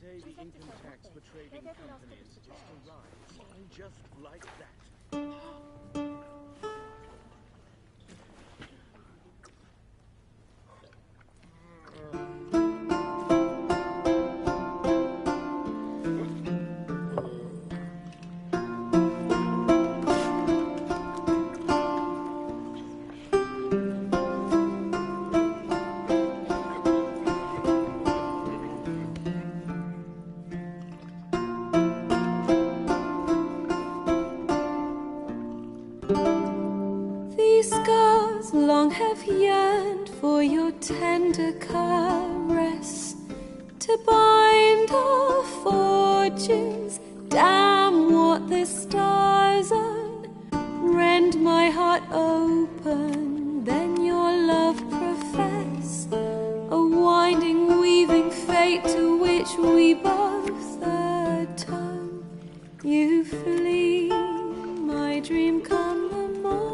say the income tax for trading companies is to rise, and just like that. These scars long have yearned for your tender caress, to bind our fortunes. Damn what the stars own. Rend my heart open, then your love profess, a winding, weaving fate to which we both atone. You flee, my dream come the morning.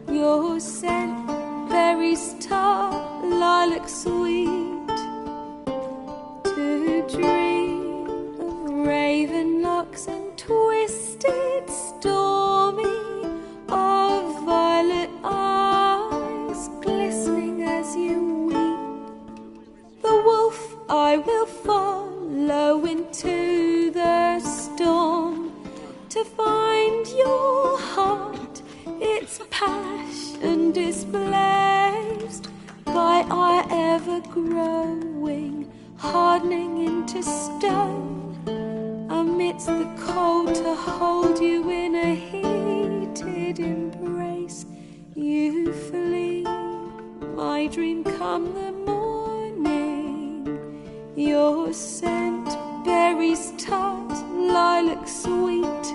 Your scent, berries tart, lilac sweet, to dream of raven locks and twisted stormy, of violet eyes glistening as you weep. The wolf I will follow into the storm, to find your heart, its passion displaced by our ever-growing, hardening into stone, amidst the cold to hold you in a heated embrace. You flee, my dream come the morning, your scent, berries tart, lilac sweet,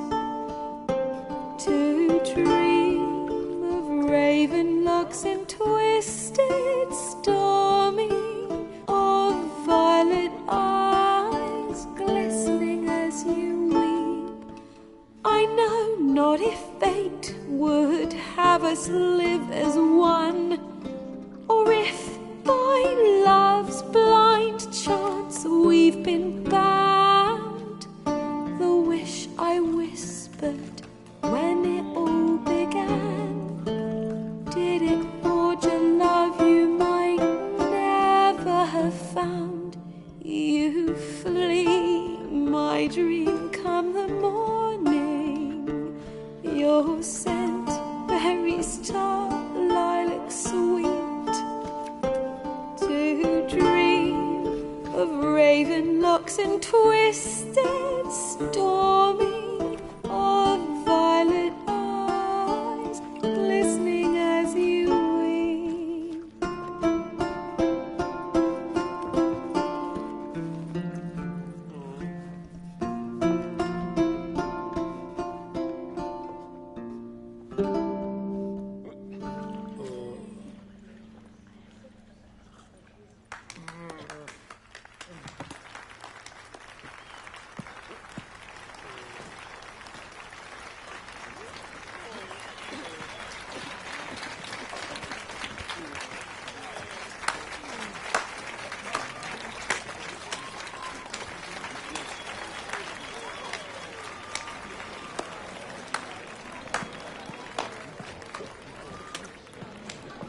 to dream of raven locks and twisted stormy, of violet eyes glistening as you weep. I know not if fate would have us live as one, or if by love's blind chance we've been bound. The wish I whispered when it all began, did it forge a love you might never have found? You flee, my dream come the morning, your scent, berries tart, lilac sweet, to dream of raven locks and twisted stormy, of violet eyes glistening as you weep.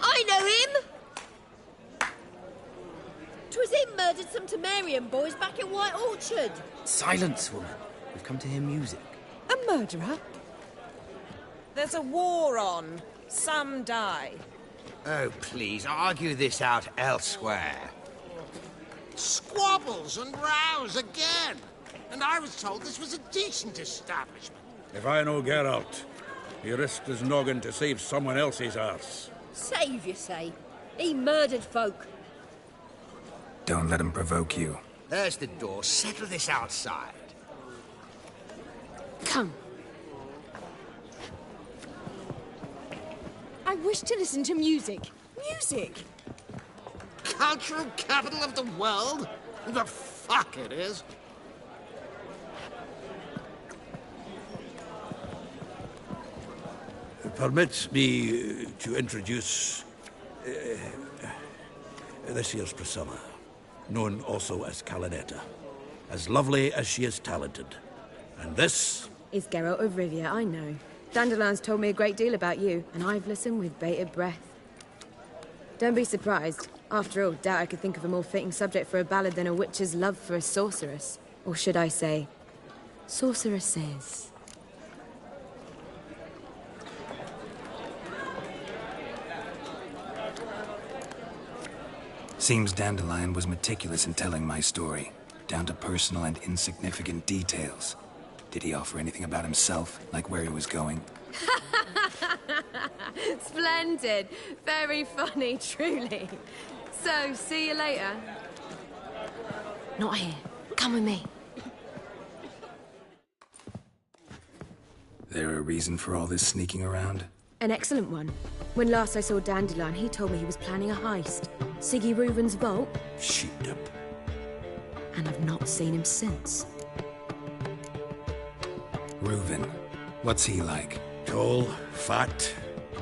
I know him! 'Twas him murdered some Temerian boys back in White Orchard. Silence, woman. We've come to hear music. A murderer? There's a war on. Some die. Oh, please, argue this out elsewhere. Squabbles and rows again. And I was told this was a decent establishment. If I know Geralt, he risked his noggin to save someone else's arse. Save, you say? He murdered folk. Don't let him provoke you. There's the door. Settle this outside. Come. I wish to listen to music. Music! Cultural capital of the world? The fuck it is. Permit me to introduce this year's Priscilla. known also as Calinetta. As lovely as she is talented. And this... is Geralt of Rivia, I know. Dandelion's told me a great deal about you, and I've listened with bated breath. Don't be surprised. After all, doubt I could think of a more fitting subject for a ballad than a witch's love for a sorceress. Or should I say, sorceresses. Seems Dandelion was meticulous in telling my story, down to personal and insignificant details. Did he offer anything about himself, like where he was going? Splendid. Very funny, truly. So, see you later. Not here. Come with me. There a reason for all this sneaking around? An excellent one. When last I saw Dandelion, he told me he was planning a heist. Siggy Reuven's vault. Sheeped up. And I've not seen him since. Reuven. What's he like? Tall, fat,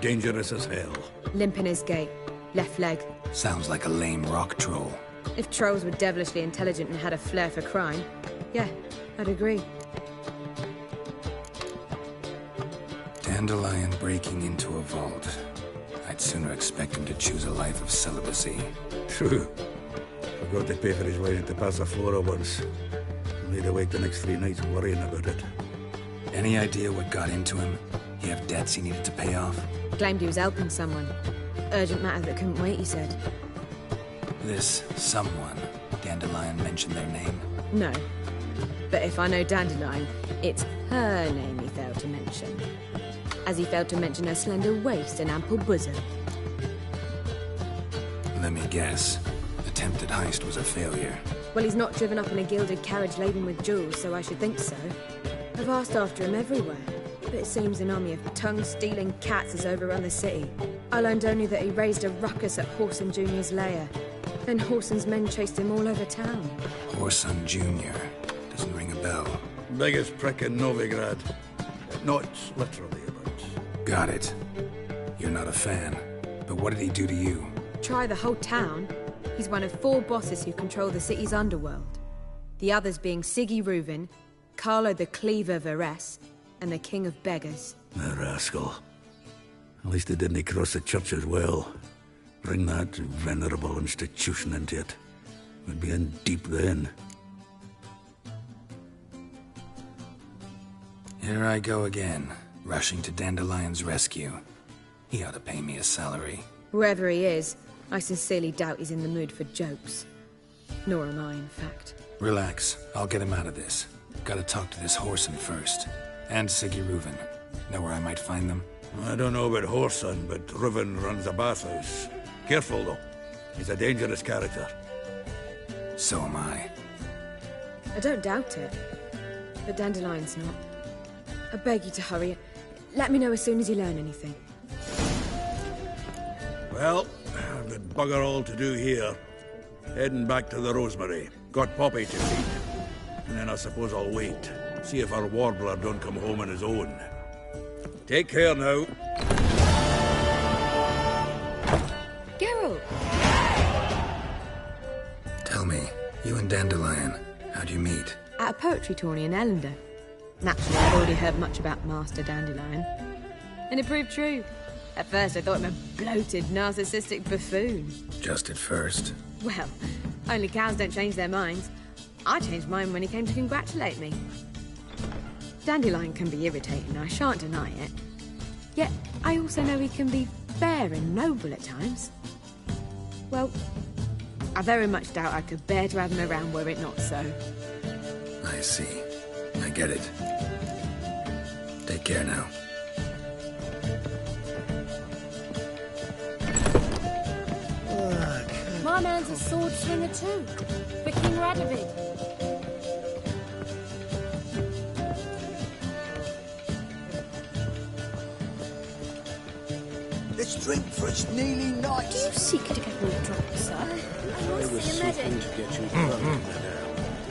dangerous as hell. Limp in his gait. Left leg. Sounds like a lame rock troll. If trolls were devilishly intelligent and had a flair for crime, yeah, I'd agree. Dandelion breaking into a vault. I'd sooner expect him to choose a life of celibacy. True. Forgot to pay for his way into Passiflora once. Laid awake the next 3 nights worrying about it. Any idea what got into him? He have debts he needed to pay off? Claimed he was helping someone. Urgent matter that couldn't wait, he said. This someone, Dandelion mentioned their name? No. But if I know Dandelion, it's her name he failed to mention. As he failed to mention her slender waist and ample bosom. Let me guess. Attempted heist was a failure. Well, he's not driven up in a gilded carriage laden with jewels, so I should think so. I've asked after him everywhere, but it seems an army of tongue-stealing cats has overrun the city. I learned only that he raised a ruckus at Whoreson Jr.'s lair. Then Whoreson's men chased him all over town. Whoreson Jr. Doesn't ring a bell. Biggest prick in Novigrad. Not literally, but... Got it. You're not a fan. But what did he do to you? Try the whole town. He's one of 4 bosses who control the city's underworld. The others being Siggy Reuven, Carlo the Cleaver Varese, and the King of Beggars. The rascal. At least he didn't cross the church as well. Bring that venerable institution into it. We'd be in deep then. Here I go again, rushing to Dandelion's rescue. He ought to pay me a salary. Whoever he is, I sincerely doubt he's in the mood for jokes. Nor am I, in fact. Relax. I'll get him out of this. Gotta talk to this Whoreson first. And Siggy Reuven. Know where I might find them? I don't know about Whoreson, but Reuven runs a bathhouse. Careful, though. He's a dangerous character. So am I. I don't doubt it. But Dandelion's not. I beg you to hurry. Let me know as soon as you learn anything. Well, I've got bugger all to do here. Heading back to the Rosemary. Got Poppy to feed. And then I suppose I'll wait. See if our warbler don't come home on his own. Take care now. Geralt! Tell me, you and Dandelion, how'd you meet? At a poetry tourney in Ellender. Naturally, I'd already heard much about Master Dandelion. And it proved true. At first, I thought him a bloated, narcissistic buffoon. Just at first. Well, only cows don't change their minds. I changed mine when he came to congratulate me. Dandelion can be irritating, I shan't deny it. Yet, I also know he can be fair and noble at times. Well, I very much doubt I could bear to have him around were it not so. I see. I get it. Take care now. My man's a sword slinger too, for King Radovid. Let's drink, for it's nearly night. Do you seek to get me drunk, sir? I was seeking to get you drunk, madame.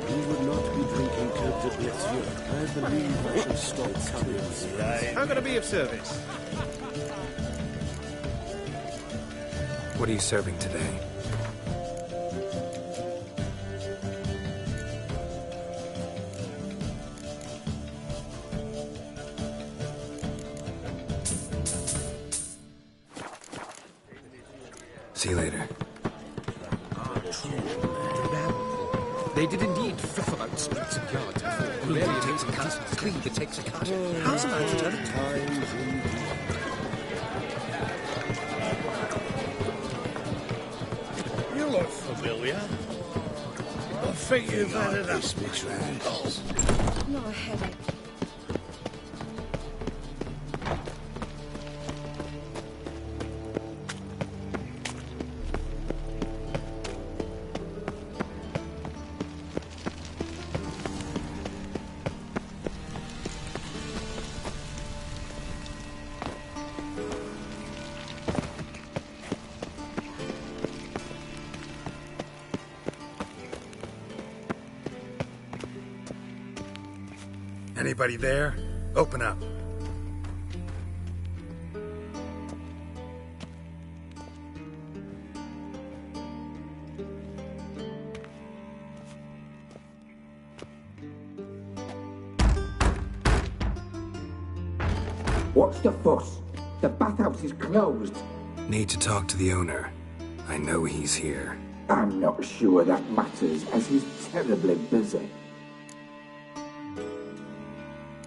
We would not be drinking Côte de Blessieux. I believe I shall stop coming. How can I be of service? What are you serving today? See you later. They did indeed fluff about streets and yards before. Aurelian takes a cut, Krieger takes a cut. How's a man to turn it? You look familiar. I think you've had enough. This mixed rounds. Not a headache. Anybody there? Open up. What's the fuss? The bathhouse is closed. Need to talk to the owner. I know he's here. I'm not sure that matters, as he's terribly busy.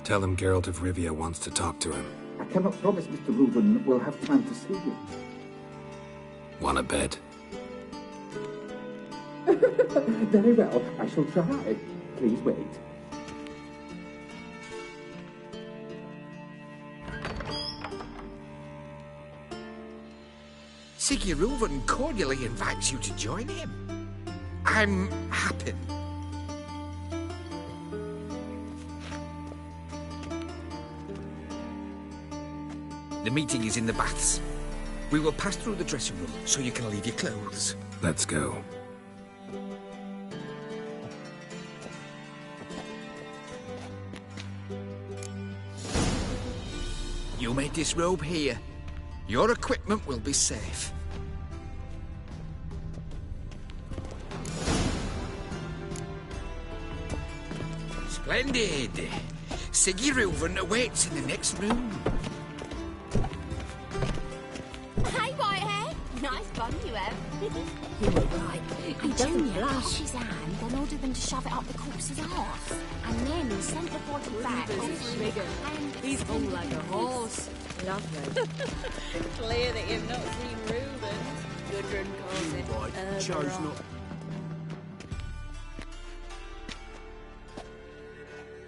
Tell him Geralt of Rivia wants to talk to him. I cannot promise Mr. Reuben will have time to see you. Want a bed? Very well, I shall try. Please wait. Siggy Reuven cordially invites you to join him. I'm happy. The meeting is in the baths. We will pass through the dressing room so you can leave your clothes. Let's go. You may disrobe here. Your equipment will be safe. Splendid. Siggy Reuven awaits in the next room. Hey, Whitehead. Nice bun you have. You were right. And Junior caught his hand and ordered them to shove it up the corpse's arse. And then he sent the body back. He's hung like a horse. Lovely. Clear that you've not seen Reuben. Gudrun calls it Chose not.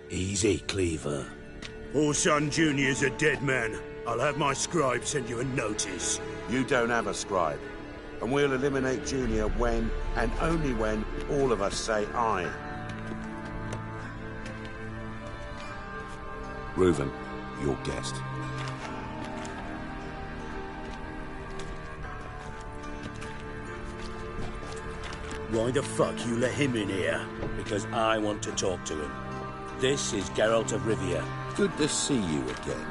Easy, Cleaver. Orson Jr.'s a dead man. I'll have my scribe send you a notice. You don't have a scribe. And we'll eliminate Junior when, and only when, all of us say aye. Reuven, your guest. Why the fuck you let him in here? Because I want to talk to him. This is Geralt of Rivia. Good to see you again.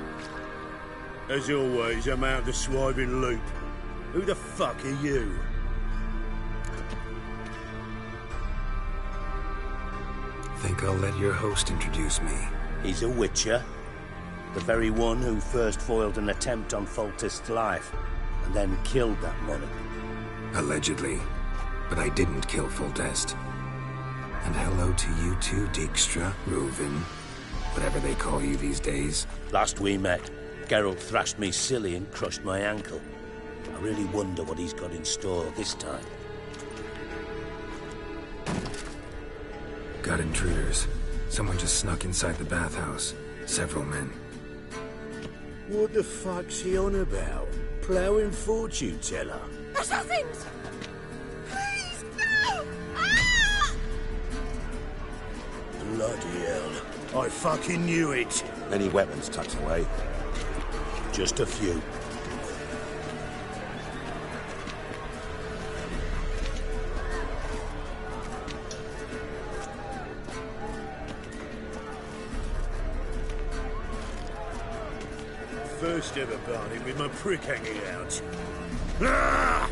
As always, I'm out of the swiving loop. Who the fuck are you? Think I'll let your host introduce me. He's a witcher. The very one who first foiled an attempt on Foltest's life, and then killed that monarch. Allegedly. But I didn't kill Foltest. And hello to you too, Dijkstra, Reuven, whatever they call you these days. Last we met, Geralt thrashed me silly and crushed my ankle. I really wonder what he's got in store this time. Got intruders. Someone just snuck inside the bathhouse. Several men. What the fuck's he on about? Ploughing fortune teller? Assassins! Please, no! Ah! Bloody hell. I fucking knew it. Any weapons tucked away? Just a few. First ever party with my prick hanging out. Ah!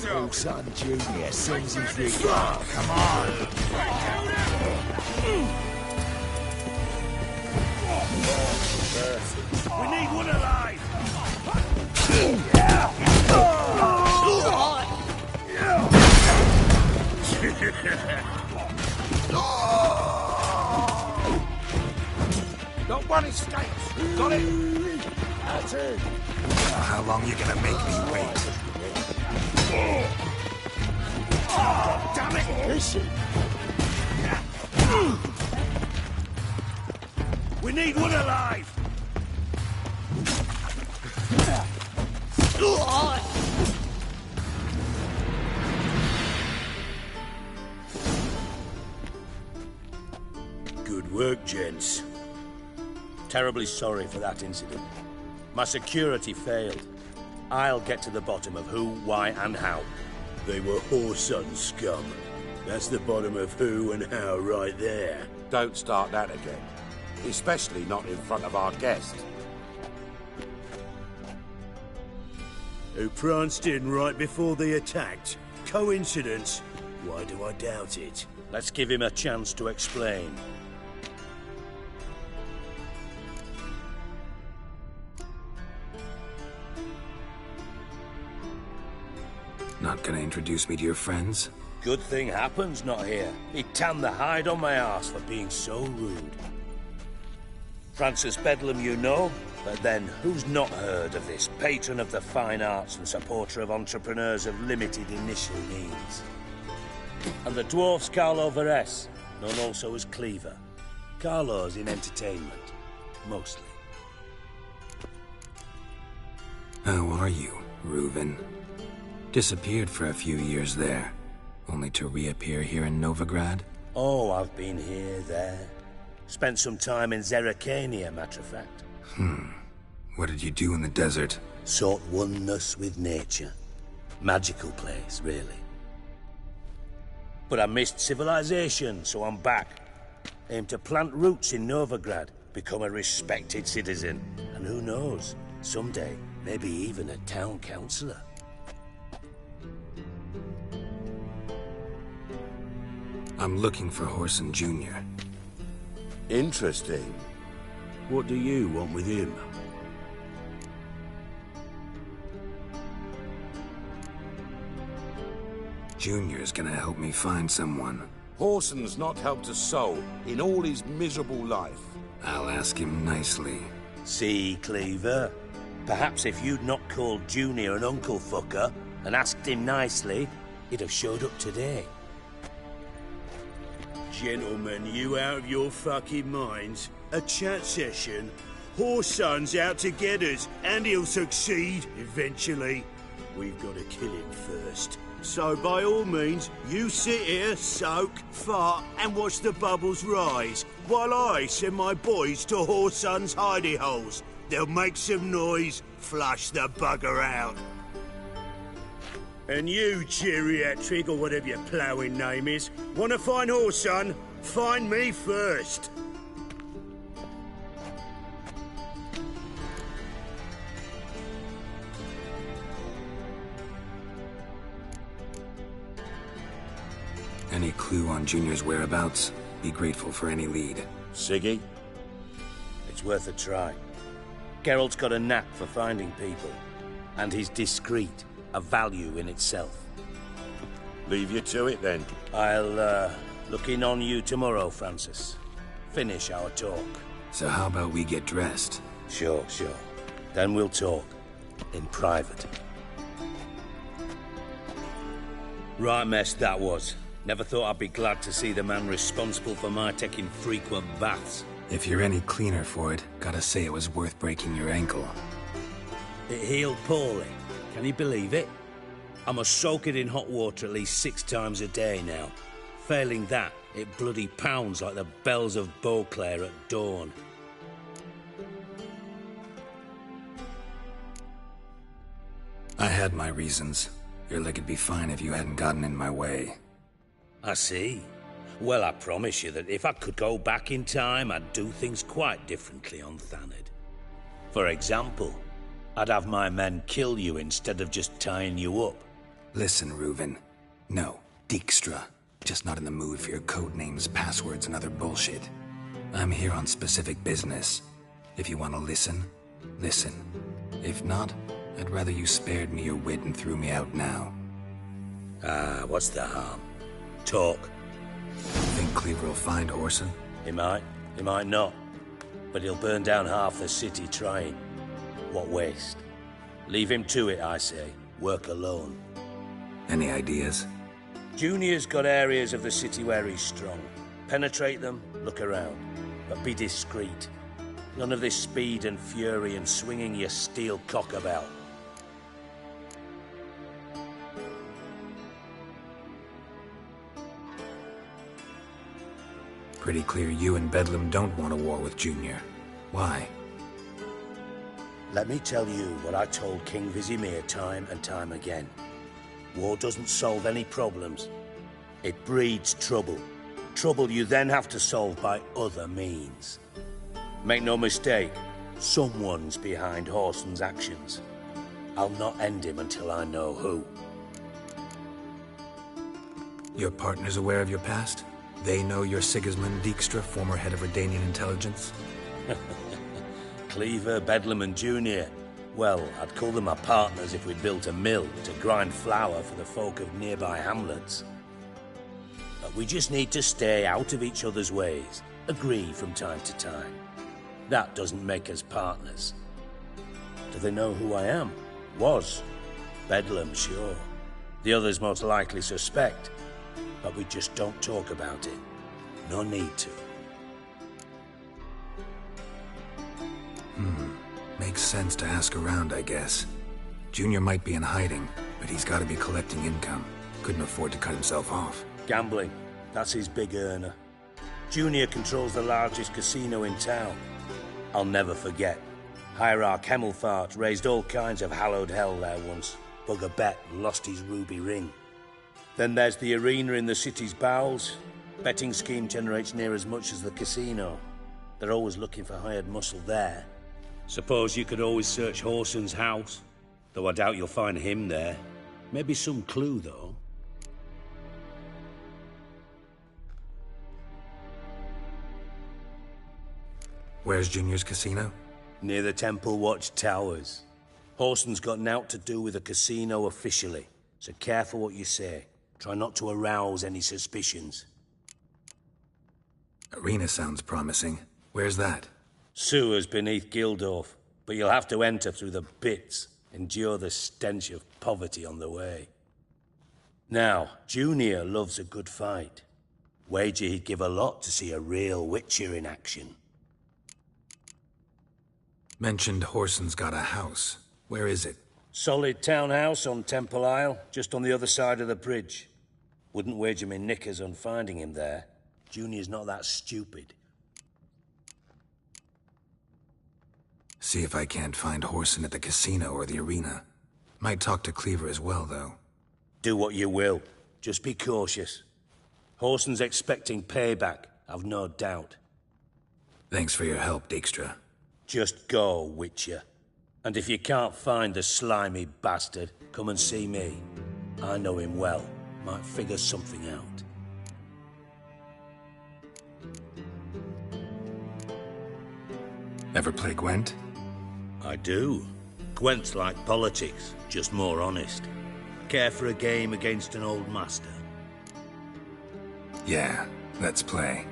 Oh, son Junior sings his ring. Oh, come on! We need one alive! Not one escapes. Got it? That's it. How long are you gonna make me wait? Damn it! Listen. We need one alive. Good work, gents. Terribly sorry for that incident. My security failed. I'll get to the bottom of who, why, and how. They were Whoreson scum. That's the bottom of who and how right there. Don't start that again. Especially not in front of our guest. Who pranced in right before they attacked. Coincidence? Why do I doubt it? Let's give him a chance to explain. Not gonna introduce me to your friends? Good thing Happen's not here. He tanned the hide on my ass for being so rude. Francis Bedlam you know, but then who's not heard of this patron of the fine arts and supporter of entrepreneurs of limited initial means? And the dwarf's Carlo Veres, known also as Cleaver. Carlo's in entertainment, mostly. How are you, Reuven? Disappeared for a few years there, only to reappear here in Novigrad? Oh, I've been here, there. Spent some time in Zerrikania, matter of fact. What did you do in the desert? Sought oneness with nature. Magical place, really. But I missed civilization, so I'm back. Aim to plant roots in Novigrad, become a respected citizen. And who knows, someday, maybe even a town councillor. I'm looking for Whoreson Jr. Interesting. What do you want with him? Junior's gonna help me find someone. Whoreson's not helped a soul in all his miserable life. I'll ask him nicely. See, Cleaver? Perhaps if you'd not called Junior an uncle fucker and asked him nicely, he'd have showed up today. Gentlemen, you out of your fucking minds? A chat session? Whoreson's out to get us, and he'll succeed eventually. We've got to kill him first. So by all means, you sit here, soak, fart, and watch the bubbles rise, while I send my boys to Whoreson's hidey holes. They'll make some noise, flush the bugger out. And you, geriatric, or whatever your ploughing name is, want to find Whoreson? Find me first. Any clue on Junior's whereabouts? Be grateful for any lead. Siggy? It's worth a try. Geralt's got a knack for finding people. And he's discreet, a value in itself. Leave you to it, then. I'll, look in on you tomorrow, Francis. Finish our talk. So how about we get dressed? Sure. Then we'll talk. In private. Right mess that was. Never thought I'd be glad to see the man responsible for my taking frequent baths. If you're any cleaner for it, gotta say it was worth breaking your ankle. It healed poorly. Can you believe it? I must soak it in hot water at least 6 times a day now. Failing that, it bloody pounds like the bells of Beauclair at dawn. I had my reasons. Your leg would be fine if you hadn't gotten in my way. I see. Well, I promise you that if I could go back in time, I'd do things quite differently on Thanedd. For example, I'd have my men kill you instead of just tying you up. Listen, Reuven. No, Dijkstra. Just not in the mood for your code names, passwords, and other bullshit. I'm here on specific business. If you want to listen, listen. If not, I'd rather you spared me your wit and threw me out now. Ah, what's the harm? Talk. Think Cleaver will find Whoreson? He might not. But he'll burn down half the city trying. What waste? Leave him to it, I say. Work alone. Any ideas? Junior's got areas of the city where he's strong. Penetrate them, look around. But be discreet. None of this speed and fury and swinging your steel cock about. Pretty clear you and Bedlam don't want a war with Junior. Why? Let me tell you what I told King Vizimir time and time again. War doesn't solve any problems. It breeds trouble. Trouble you then have to solve by other means. Make no mistake, someone's behind Whoreson's actions. I'll not end him until I know who. Your partner's aware of your past? They know you're Sigismund Dijkstra, former head of Redanian intelligence? Cleaver, Bedlam and Junior. Well, I'd call them my partners if we'd built a mill to grind flour for the folk of nearby hamlets. But we just need to stay out of each other's ways. Agree from time to time. That doesn't make us partners. Do they know who I am? Was. Bedlam, sure. The others most likely suspect. But we just don't talk about it. No need to. Makes sense to ask around, I guess. Junior might be in hiding, but he's got to be collecting income. Couldn't afford to cut himself off. Gambling. That's his big earner. Junior controls the largest casino in town. I'll never forget. Hierarch Hemmelfart raised all kinds of hallowed hell there once. Bugger bet and lost his ruby ring. Then there's the arena in the city's bowels. Betting scheme generates near as much as the casino. They're always looking for hired muscle there. Suppose you could always search Whoreson's house. Though I doubt you'll find him there. Maybe some clue, though. Where's Junior's casino? Near the Temple Watch Towers. Whoreson's got naught to do with the casino officially. So careful what you say. Try not to arouse any suspicions. Arena sounds promising. Where's that? Sewers beneath Gildorf, but you'll have to enter through the pits, endure the stench of poverty on the way. Now, Junior loves a good fight. Wager he'd give a lot to see a real Witcher in action. Mentioned Whoreson's got a house. Where is it? Solid townhouse on Temple Isle, just on the other side of the bridge. Wouldn't wager me knickers on finding him there. Junior's not that stupid. See if I can't find Whoreson at the casino or the arena. Might talk to Cleaver as well, though. Do what you will. Just be cautious. Whoreson's expecting payback, I've no doubt. Thanks for your help, Dijkstra. Just go, Witcher. And if you can't find the slimy bastard, come and see me. I know him well. Might figure something out. Ever play Gwent? I do. Gwent's like politics, just more honest. Care for a game against an old master? Yeah, let's play.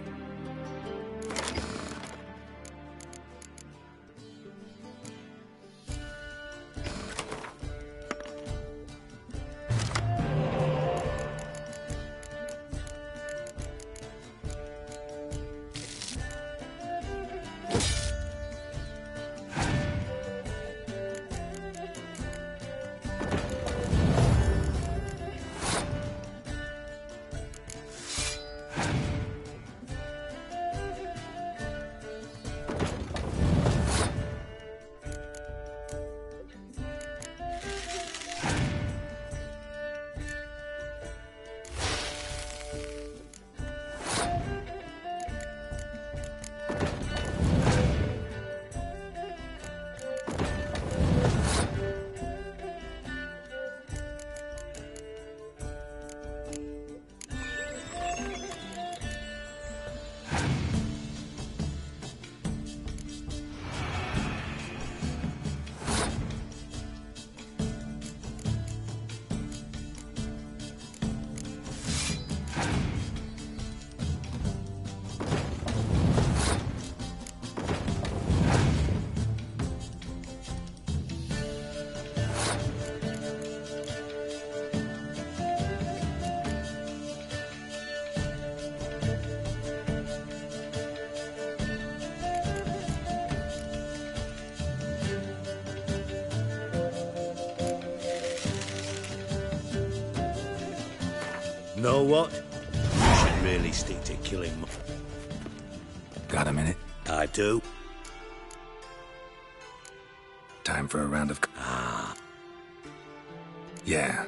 Know what? You should really stick to killing. Got a minute? I do. Time for a round of... Yeah.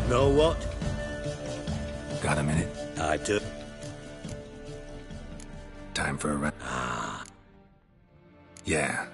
Know what? Got a minute? I do. Time for a round. Yeah.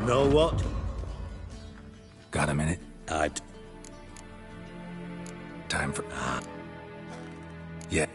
Know what? Got a minute? Time for... Yeah.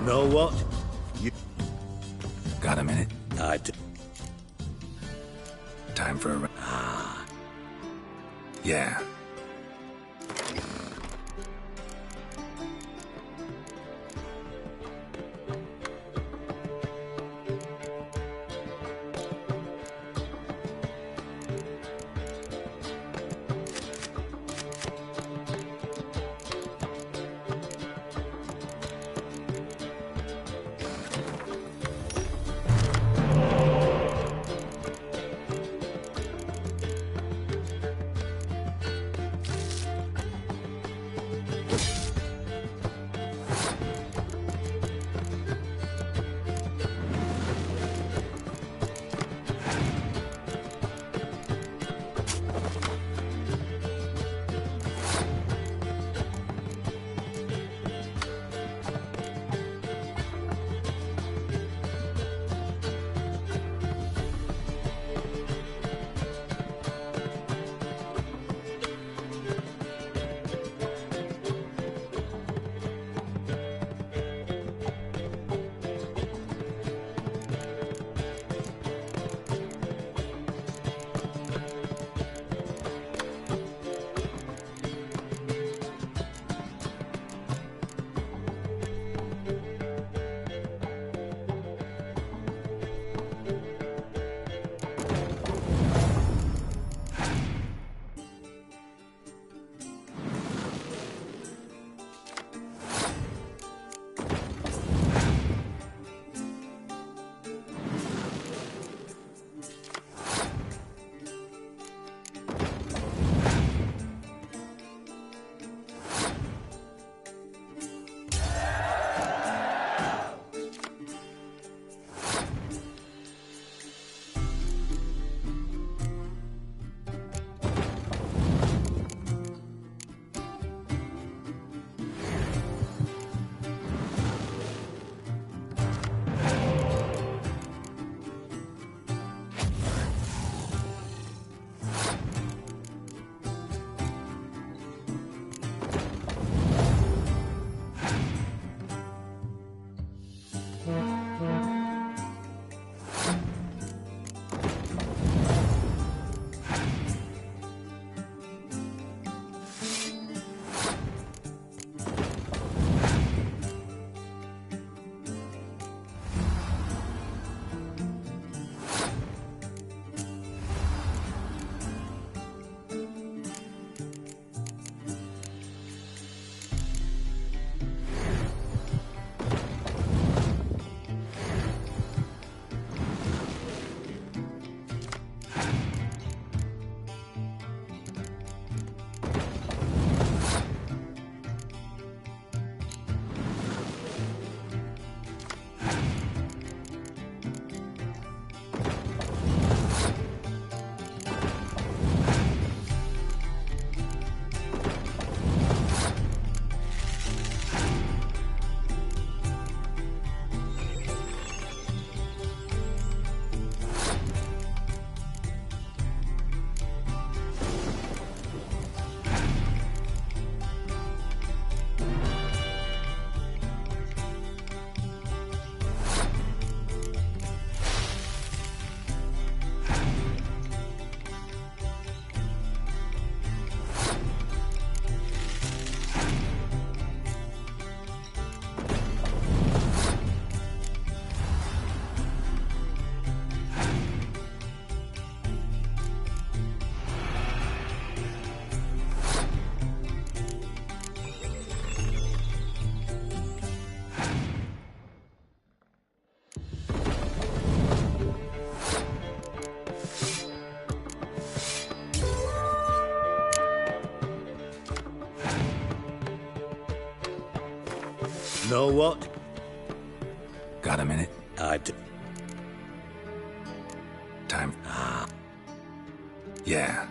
Know what? Got a minute? I do. Time for a... Yeah. Know what? Got a minute? I do. Time. Yeah.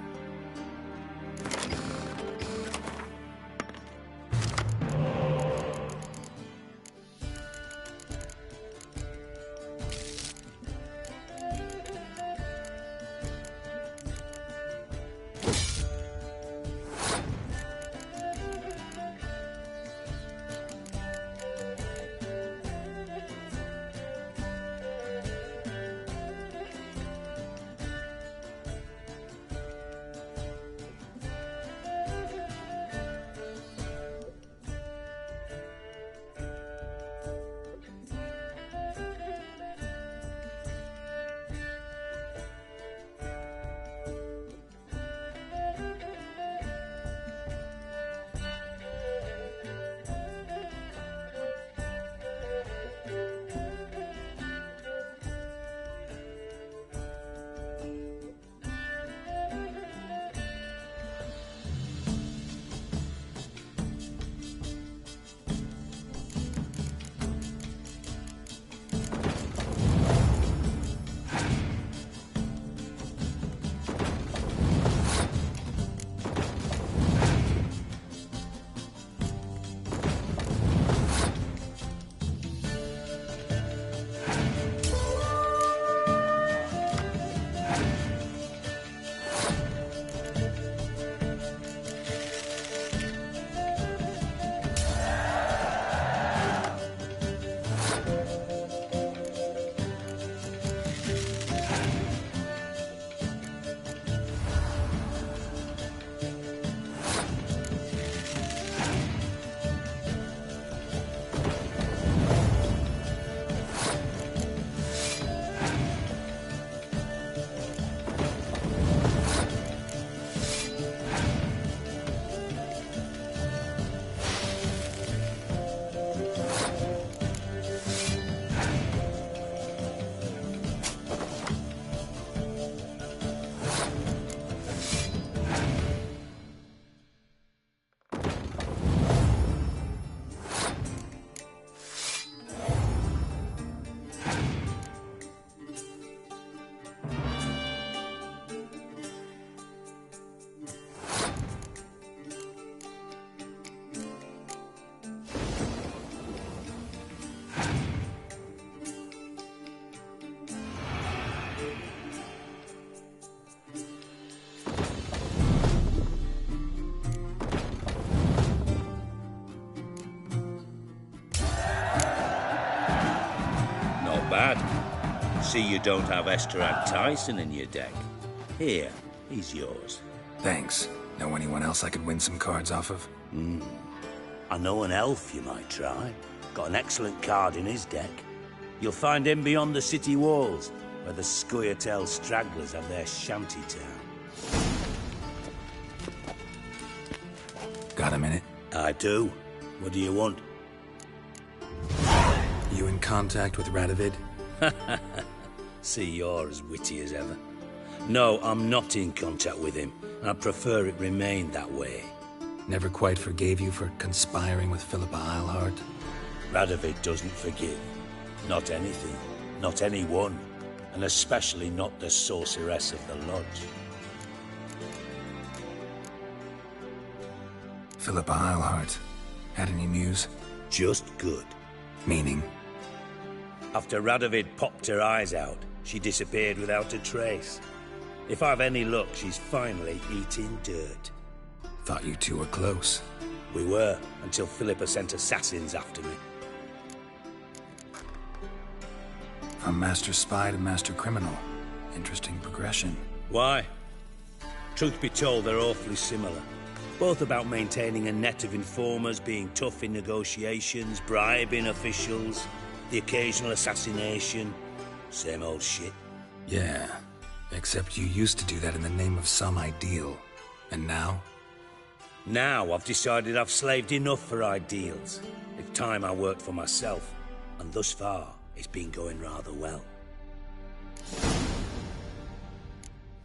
Bad. See you don't have Esterad Tyson in your deck. Here, he's yours. Thanks. Know anyone else I could win some cards off of? I know an elf you might try. Got an excellent card in his deck. You'll find him beyond the city walls, where the Scoia'tael stragglers have their shanty town. Got a minute? I do. What do you want? You in contact with Radovid? See, you're as witty as ever. No, I'm not in contact with him. I prefer it remained that way. Never quite forgave you for conspiring with Philippa Eilhart? Radovid doesn't forgive. Not anything. Not anyone. And especially not the sorceress of the Lodge. Philippa Eilhart. Had any news? Just good. Meaning? After Radovid popped her eyes out, she disappeared without a trace. If I've any luck, she's finally eating dirt. Thought you two were close. We were, until Philippa sent assassins after me. From Master Spy to Master Criminal. Interesting progression. Why? Truth be told, they're awfully similar. Both about maintaining a net of informers, being tough in negotiations, bribing officials, the occasional assassination. Same old shit. Yeah, except you used to do that in the name of some ideal. And now? Now I've decided I've slaved enough for ideals. It's time I worked for myself. And thus far, it's been going rather well.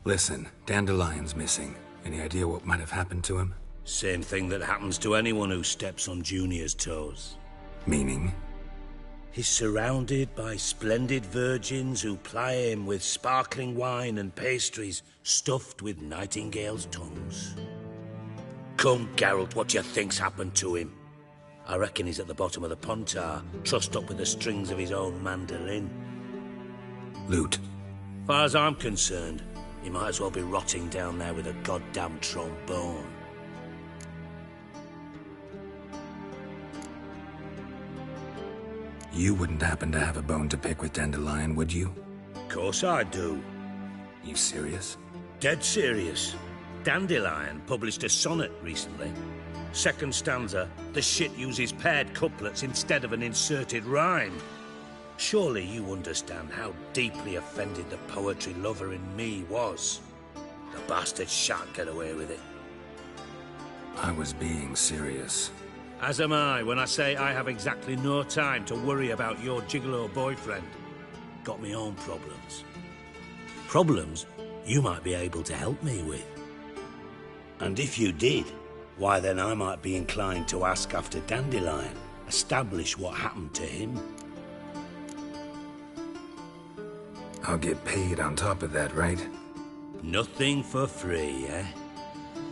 Listen, Dandelion's missing. Any idea what might have happened to him? Same thing that happens to anyone who steps on Junior's toes. Meaning? He's surrounded by splendid virgins who ply him with sparkling wine and pastries stuffed with nightingales' tongues. Come, Geralt, what do you think's happened to him? I reckon he's at the bottom of the Pontar, trussed up with the strings of his own mandolin. Loot. Far as I'm concerned, he might as well be rotting down there with a goddamn trombone. You wouldn't happen to have a bone to pick with Dandelion, would you? Of course I do. You serious? Dead serious. Dandelion published a sonnet recently. Second stanza, the shit uses paired couplets instead of an inserted rhyme. Surely you understand how deeply offended the poetry lover in me was. The bastard shan't get away with it. I was being serious. As am I when I say I have exactly no time to worry about your gigolo boyfriend. Got me own problems. Problems you might be able to help me with. And if you did, why then I might be inclined to ask after Dandelion, establish what happened to him. I'll get paid on top of that, right? Nothing for free, eh?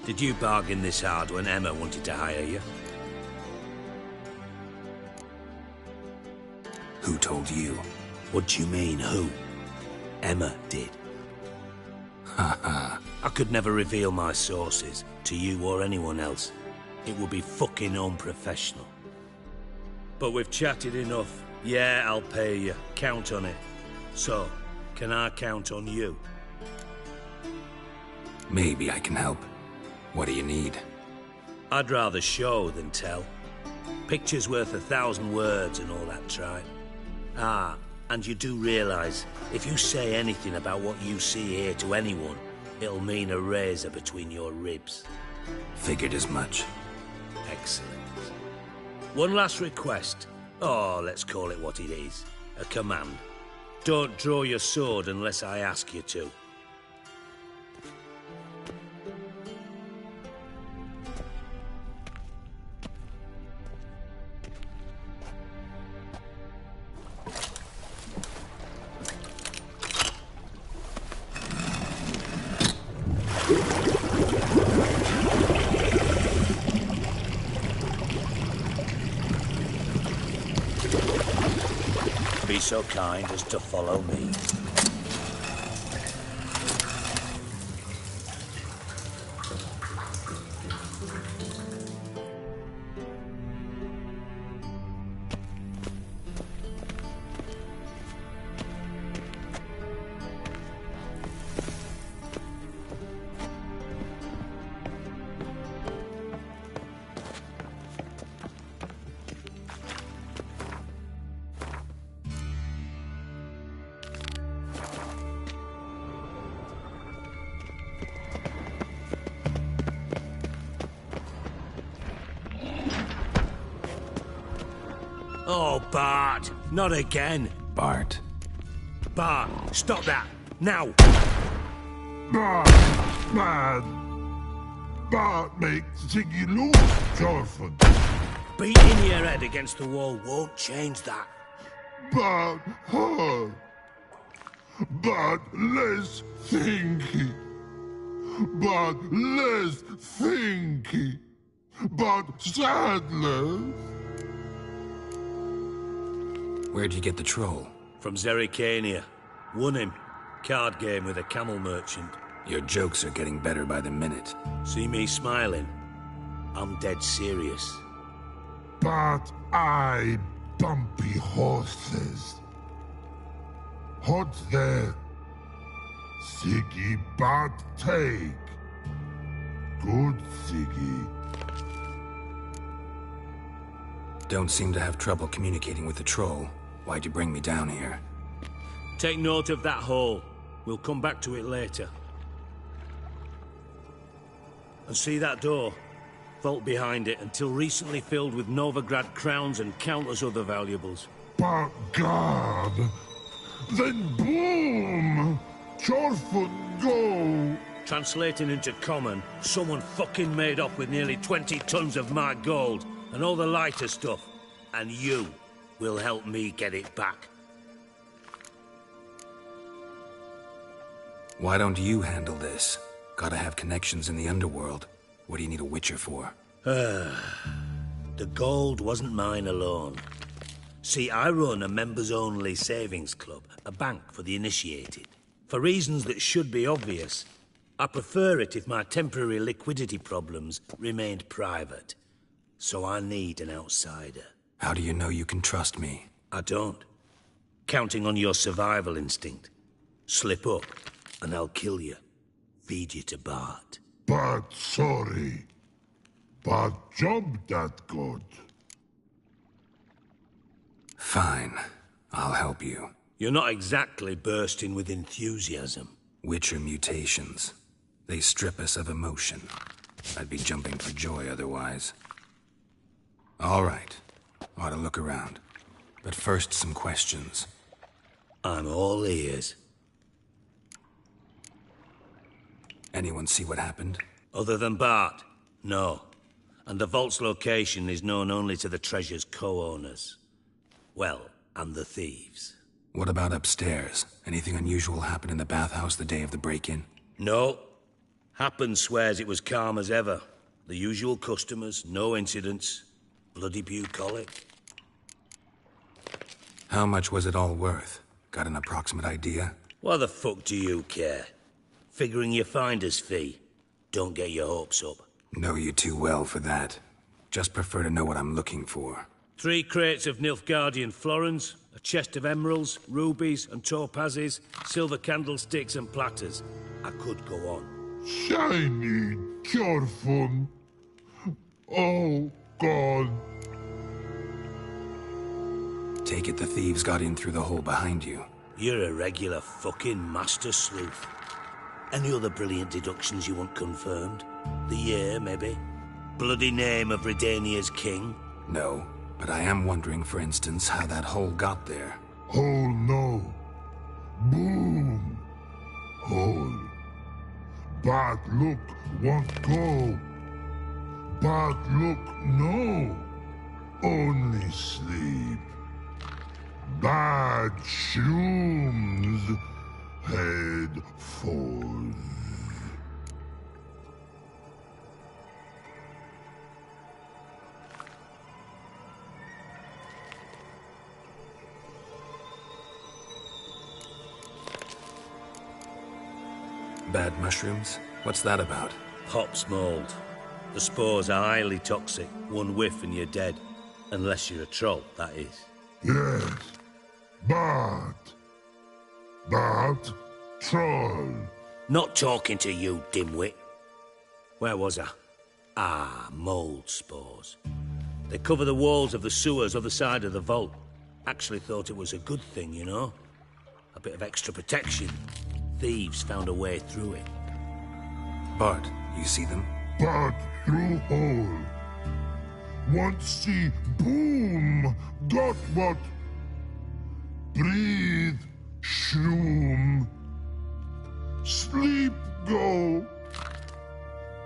Did you bargain this hard when Emma wanted to hire you? Who told you? What do you mean, who? Emma did. Haha. I could never reveal my sources to you or anyone else. It would be fucking unprofessional. But we've chatted enough. Yeah, I'll pay you. Count on it. So, can I count on you? Maybe I can help. What do you need? I'd rather show than tell. Picture's worth 1,000 words and all that tripe. Ah, and you do realise, if you say anything about what you see here to anyone, it'll mean a razor between your ribs. Figured as much. Excellent. One last request. Oh, let's call it what it is. A command. Don't draw your sword unless I ask you to. Be so kind as to follow me. Oh, Bart! Not again! Bart. Bart, stop that! Now! Bart, bad. Bart makes Ziggy lose, Thorfinn. Beating your head against the wall won't change that. Bart hard. Bart less thinky. Bart less thinky. Bart Sadler. Where'd you get the troll? From Zerrikania. Won him. Card game with a camel merchant. Your jokes are getting better by the minute. See me smiling? I'm dead serious. But I bumpy horses. What's there? Ziggy Bart take. Good Ziggy. Don't seem to have trouble communicating with the troll. Why'd you bring me down here? Take note of that hole. We'll come back to it later. And see that door? Vault behind it, until recently filled with Novigrad crowns and countless other valuables. But God! Then boom! Thorfinn go! Translating into common, someone fucking made off with nearly 20 tons of my gold, and all the lighter stuff. And you will help me get it back. Why don't you handle this? Gotta have connections in the underworld. What do you need a Witcher for? The gold wasn't mine alone. See, I run a members-only savings club, a bank for the initiated. For reasons that should be obvious, I prefer it if my temporary liquidity problems remained private. So I need an outsider. How do you know you can trust me? I don't. Counting on your survival instinct. Slip up, and I'll kill you. Feed you to Bart. But sorry. But job that good. Fine. I'll help you. You're not exactly bursting with enthusiasm. Witcher mutations. They strip us of emotion. I'd be jumping for joy otherwise. All right. Ought to look around. But first, some questions. I'm all ears. Anyone see what happened? Other than Bart? No. And the vault's location is known only to the treasure's co-owners. Well, and the thieves. What about upstairs? Anything unusual happen in the bathhouse the day of the break-in? No. Happen swears it was calm as ever. The usual customers, no incidents. Bloody bucolic. How much was it all worth? Got an approximate idea? Why the fuck do you care? Figuring your finder's fee. Don't get your hopes up. Know you too well for that. Just prefer to know what I'm looking for. 3 crates of Nilfgaardian florins, a chest of emeralds, rubies and topazes, silver candlesticks and platters. I could go on. Shiny, careful. Oh, God. Take it the thieves got in through the hole behind you. You're a regular fucking master sleuth. Any other brilliant deductions you want confirmed? The year, maybe? Bloody name of Redania's king? No, but I am wondering, for instance, how that hole got there. Hole no. Boom. Hole. But look, won't go. But look, no. Only sleep. Bad shrooms. Head falls. Bad mushrooms? What's that about? Pop's mold. The spores are highly toxic. One whiff and you're dead. Unless you're a troll, that is. Yes. But troll. Not talking to you, dimwit. Where was I? Ah, mold spores. They cover the walls of the sewers other side of the vault. Actually thought it was a good thing, you know? A bit of extra protection. Thieves found a way through it. Bart, you see them? But through hole. Want see boom. Got what? Breathe. Shroom. Sleep go.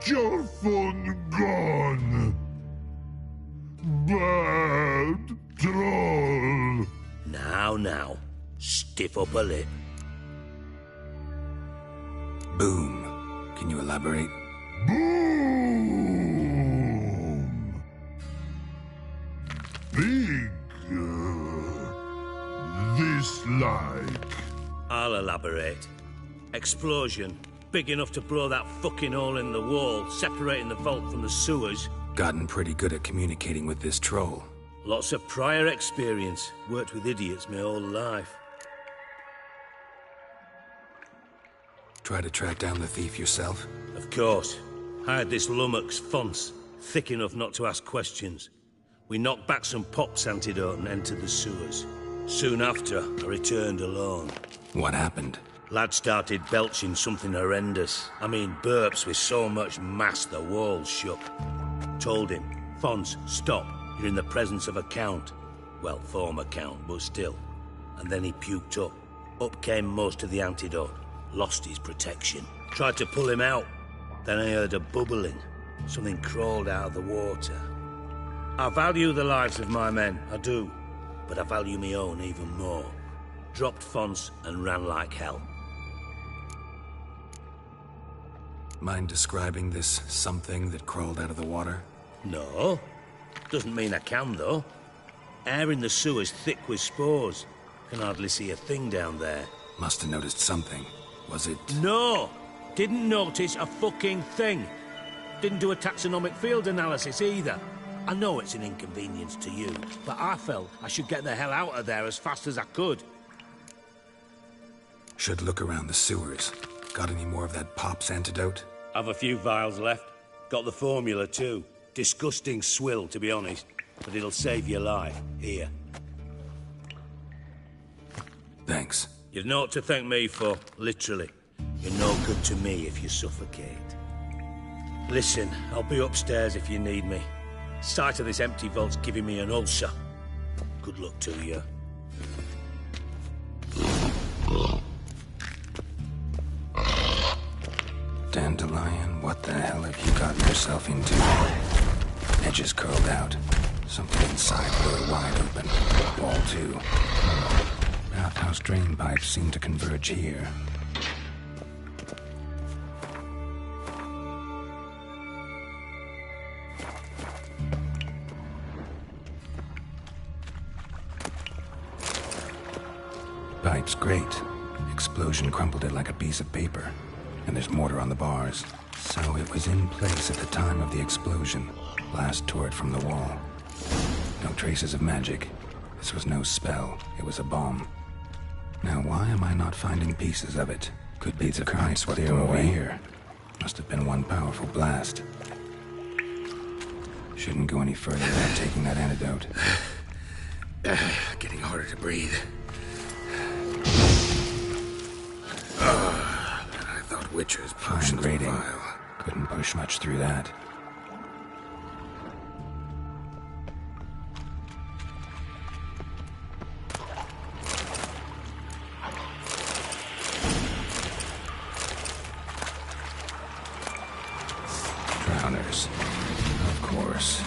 Your phone gone. Bad troll. Now. Stiff up a lip. Boom. Can you elaborate? Boom. Big. This like. I'll elaborate. Explosion. Big enough to blow that fucking hole in the wall, separating the vault from the sewers. Gotten pretty good at communicating with this troll. Lots of prior experience. Worked with idiots my whole life. Try to track down the thief yourself? Of course. Hired this lummox, Fons. Thick enough not to ask questions. We knocked back some Pop's antidote and entered the sewers. Soon after, I returned alone. What happened? Lad started belching something horrendous. I mean, burps with so much mass the walls shook. Told him, Fons, stop. You're in the presence of a count. Well, former count, but still. And then he puked up. Up came most of the antidote. Lost his protection. Tried to pull him out. Then I heard a bubbling. Something crawled out of the water. I value the lives of my men, I do. But I value my own even more. Dropped fonts and ran like hell. Mind describing this something that crawled out of the water? No. Doesn't mean I can, though. Air in the sewer's thick with spores. Can hardly see a thing down there. Must have noticed something. Was it... No! Didn't notice a fucking thing. Didn't do a taxonomic field analysis either. I know it's an inconvenience to you, but I felt I should get the hell out of there as fast as I could. Should look around the sewers. Got any more of that Pop's antidote? Have a few vials left. Got the formula too. Disgusting swill, to be honest. But it'll save your life. Here. Thanks. You've naught to thank me for, literally. You're no good to me if you suffocate. Listen, I'll be upstairs if you need me. Sight of this empty vault's giving me an ulcer. Good luck to you. Dandelion, what the hell have you gotten yourself into? Edges curled out. Something inside blew wide open. Wall too. Outhouse drain pipes seem to converge here. Pipe's great. Explosion crumpled it like a piece of paper. And there's mortar on the bars. So it was in place at the time of the explosion. Blast tore it from the wall. No traces of magic. This was no spell. It was a bomb. Now why am I not finding pieces of it? Could be the currents what they're over here. Must have been one powerful blast. Shouldn't go any further without taking that antidote. Getting harder to breathe. I thought Witcher's Fine grading. Couldn't push much through that. Drowners. Of course.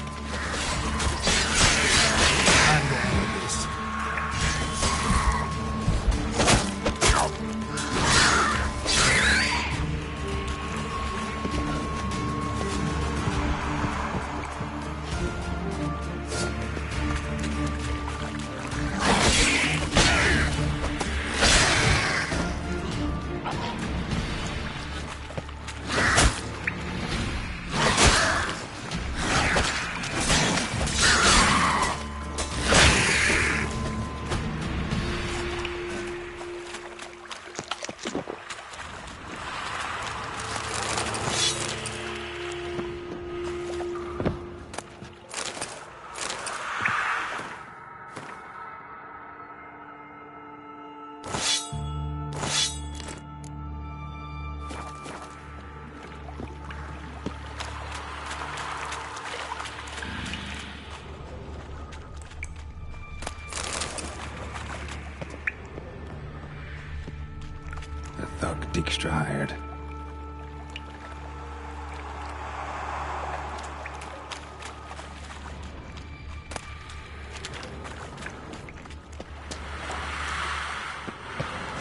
Dijkstra hired.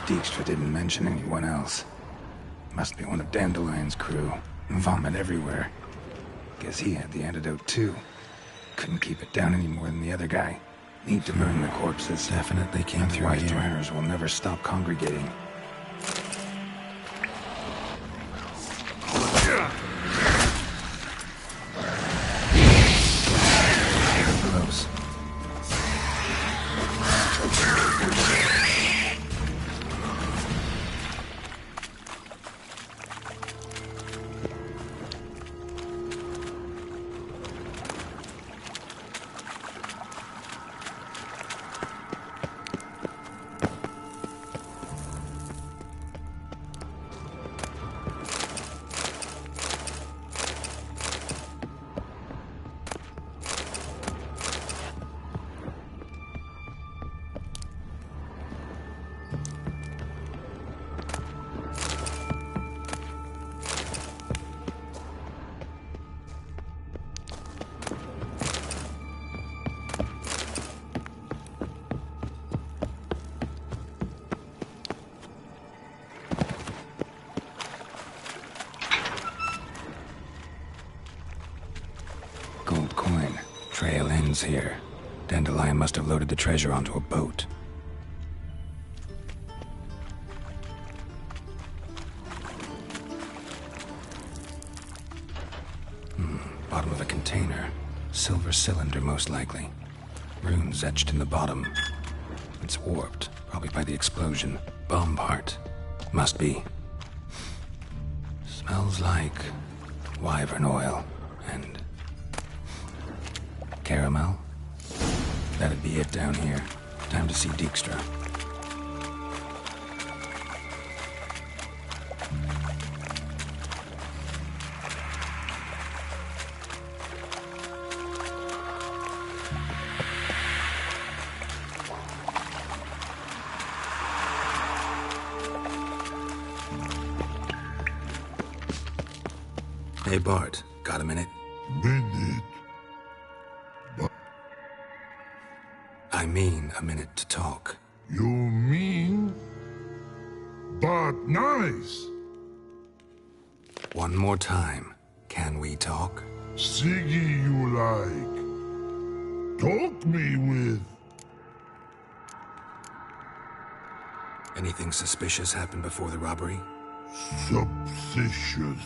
Dijkstra didn't mention anyone else. Must be one of Dandelion's crew. Vomit everywhere. Guess he had the antidote too. Couldn't keep it down any more than the other guy. Need to burn the corpses. Definitely came through here. Droners will never stop congregating. Close. trails here. Dandelion must have loaded the treasure onto a boat. Bottom of a container. Silver cylinder, most likely. Runes etched in the bottom. It's warped, probably by the explosion. Bomb part. Must be. Smells like wyvern oil and caramel. That'd be it down here. Time to see Dijkstra. Hey, Bart. Got a minute? Minute? I mean a minute to talk. You mean? But nice! One more time. Can we talk? Siggy you like. Talk me with. Anything suspicious happened before the robbery? Suspicious.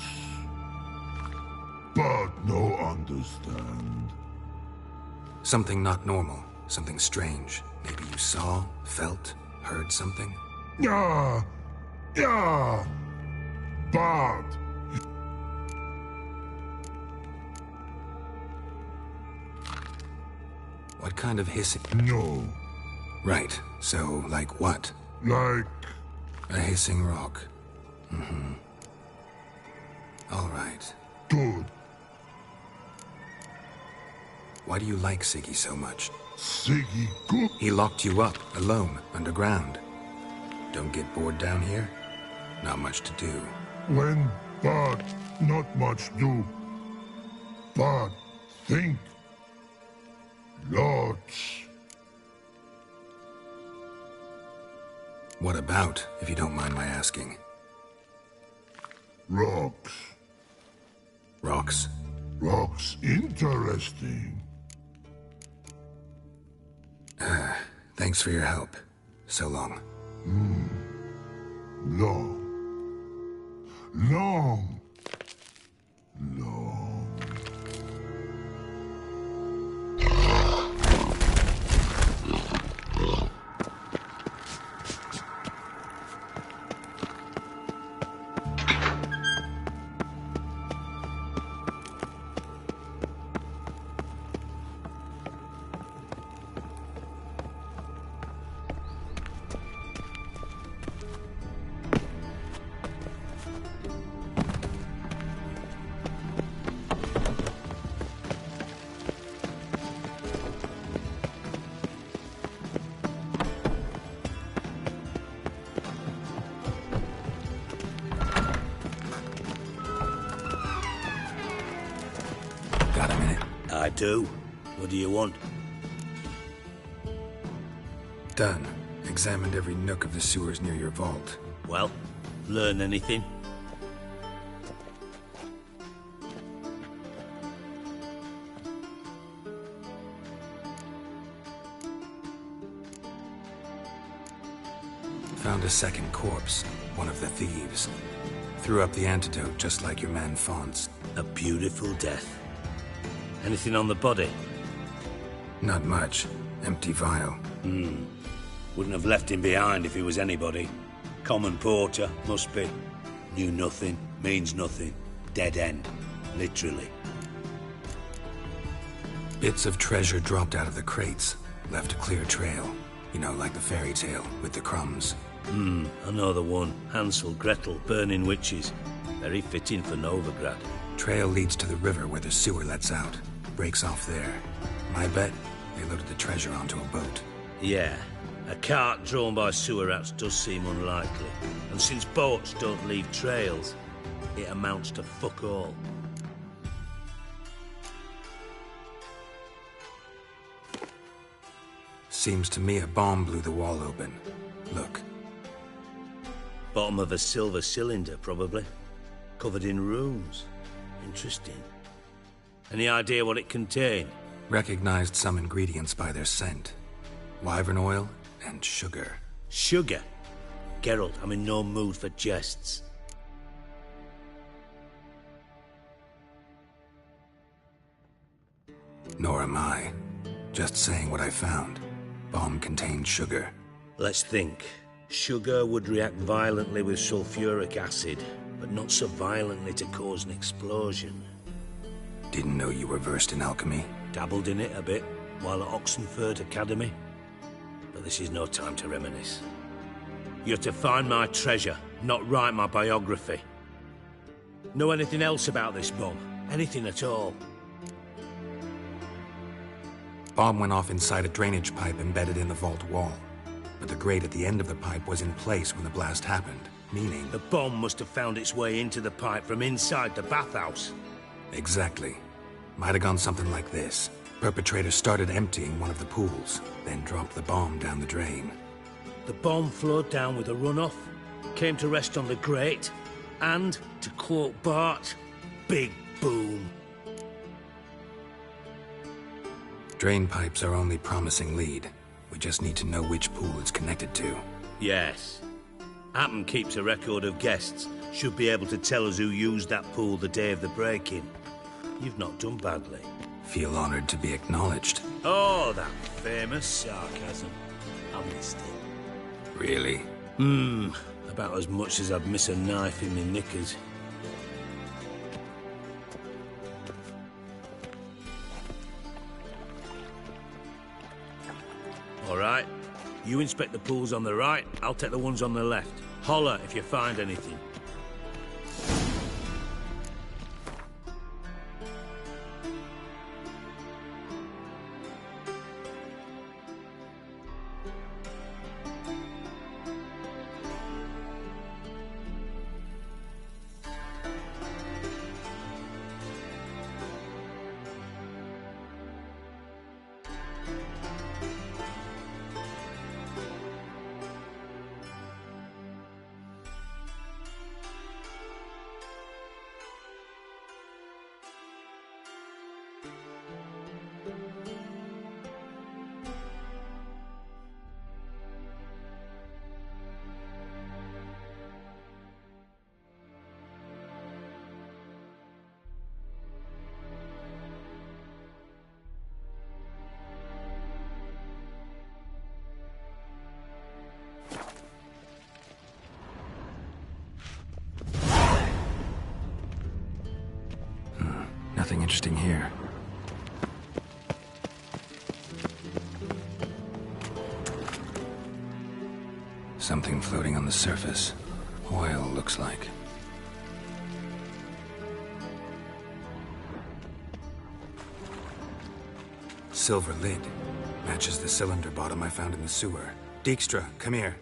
But no understand. Something not normal. Something strange. Maybe you saw, felt, heard something? Yeah. But. What kind of hissing? No. Right. So, like what? Like. A hissing rock. Mm-hmm. All right. Good. Why do you like Siggy so much? Siggy good. He locked you up, alone, underground. Don't get bored down here? Not much to do. When bad, not much do. But think. Lots. What about, if you don't mind my asking? Rocks. Rocks? Rocks interesting. Thanks for your help. So long. Long. Long. Got a minute? I do. What do you want? Done. Examined every nook of the sewers near your vault. Well, learn anything? Found a second corpse. One of the thieves. Threw up the antidote just like your man Fonz. A beautiful death. Anything on the body? Not much. Empty vial. Wouldn't have left him behind if he was anybody. Common porter, must be. Knew nothing, means nothing. Dead end. Literally. Bits of treasure dropped out of the crates. Left a clear trail. You know, like the fairy tale, with the crumbs. I know the one. Hansel, Gretel, burning witches. Very fitting for Novigrad. Trail leads to the river where the sewer lets out. Breaks off there. My bet, they loaded the treasure onto a boat. Yeah. A cart drawn by sewer rats does seem unlikely. And since boats don't leave trails, it amounts to fuck all. Seems to me a bomb blew the wall open. Look. Bottom of a silver cylinder, probably. Covered in runes. Interesting. Any idea what it contained? Recognized some ingredients by their scent. Wyvern oil and sugar. Sugar? Geralt, I'm in no mood for jests. Nor am I. Just saying what I found. Bomb contained sugar. Let's think. Sugar would react violently with sulfuric acid, but not so violently to cause an explosion. Didn't know you were versed in alchemy. Dabbled in it a bit while at Oxenford Academy. But this is no time to reminisce. You're to find my treasure, not write my biography. Know anything else about this bomb? Anything at all? Bomb went off inside a drainage pipe embedded in the vault wall. But the grate at the end of the pipe was in place when the blast happened, meaning... The bomb must have found its way into the pipe from inside the bathhouse. Exactly. Might have gone something like this. Perpetrator started emptying one of the pools, then dropped the bomb down the drain. The bomb flowed down with a runoff, came to rest on the grate, and, to quote Bart, big boom. Drain pipes are only promising lead. We just need to know which pool it's connected to. Yes. Happen keeps a record of guests. Should be able to tell us who used that pool the day of the break-in. You've not done badly. Feel honored to be acknowledged. Oh, that famous sarcasm. I missed it. Really? About as much as I'd miss a knife in my knickers. All right. You inspect the pools on the right, I'll take the ones on the left. Holler if you find anything. Nothing interesting here. Something floating on the surface. Oil, looks like. Silver lid. Matches the cylinder bottom I found in the sewer. Dijkstra, come here.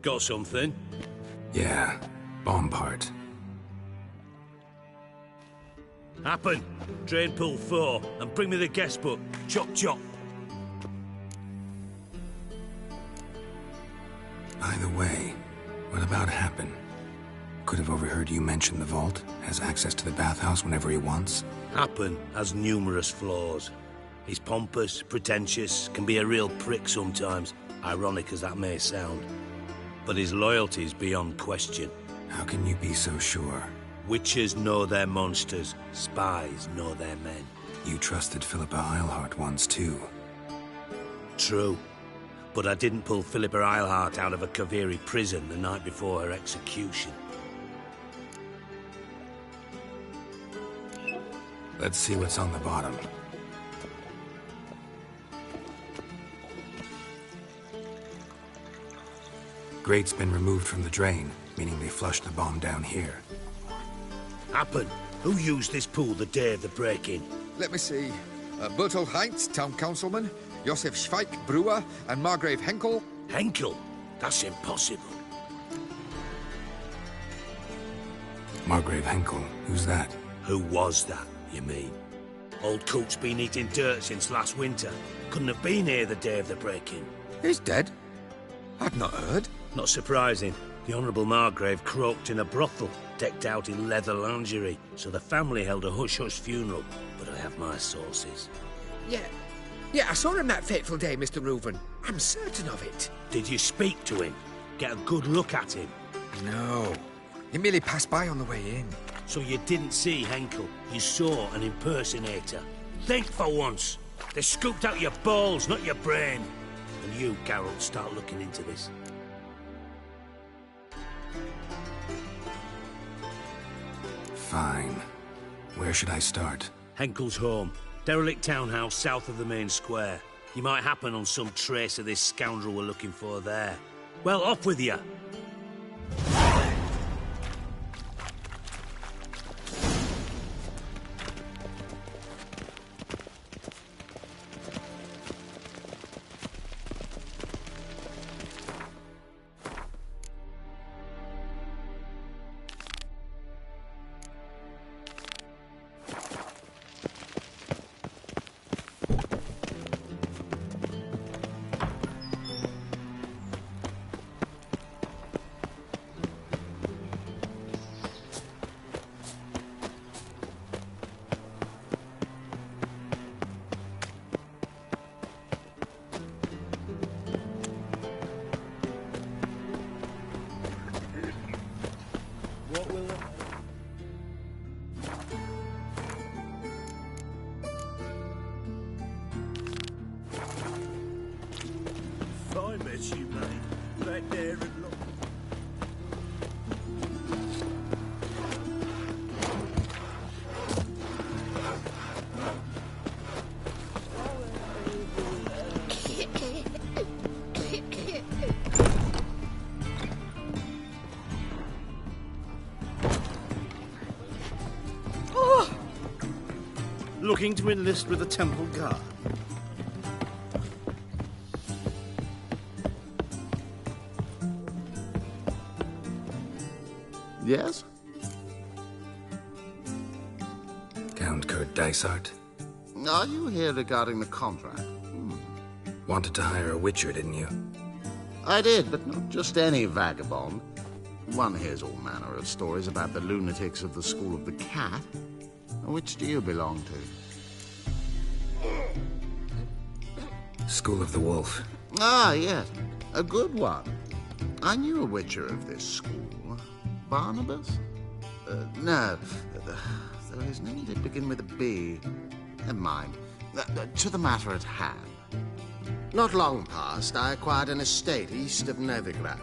Got something? Yeah, bomb part. Happen. Drain pool 4, and bring me the guest book. Chop chop. By the way, what about Happen? Could have overheard you mention the vault. Has access to the bathhouse whenever he wants. Happen has numerous flaws. He's pompous, pretentious, can be a real prick sometimes, ironic as that may sound. But his loyalty is beyond question. How can you be so sure? Witches know their monsters. Spies know their men. You trusted Philippa Eilhart once, too. True. But I didn't pull Philippa Eilhart out of a Kaviri prison the night before her execution. Let's see what's on the bottom. Grate's been removed from the drain, meaning they flushed the bomb down here. Happen. Who used this pool the day of the break-in? Let me see. Bertolt Heinz, town councilman, Josef Schweik, brewer, and Margrave Henkel. Henkel? That's impossible. Margrave Henkel? Who's that? Who was that, you mean? Old coot's been eating dirt since last winter. Couldn't have been here the day of the break-in. He's dead? I've not heard. Not surprising. The Honourable Margrave croaked in a brothel. decked out in leather lingerie, so the family held a hush-hush funeral, but I have my sources. Yeah, I saw him that fateful day, Mr. Reuven. I'm certain of it. Did you speak to him? Get a good look at him? No. He merely passed by on the way in. So you didn't see Henkel, you saw an impersonator. Think for once. They scooped out your balls, not your brain. And you, Geralt, start looking into this. Fine. Where should I start? Henkel's home. Derelict townhouse south of the main square. You might happen on some trace of this scoundrel we're looking for there. Well, off with you. I met you, mate. Back there at Looking to enlist with the Temple Guard. Yes? Count Kurt Dysart? Are you here regarding the contract? Wanted to hire a witcher, didn't you? I did, but not just any vagabond. One hears all manner of stories about the lunatics of the School of the Cat. Which do you belong to? School of the Wolf. Ah, yes. A good one. I knew a witcher of this school. Barnabas? No. Though his name did begin with a B. Never mind. To the matter at hand. Not long past, I acquired an estate east of Novigrad.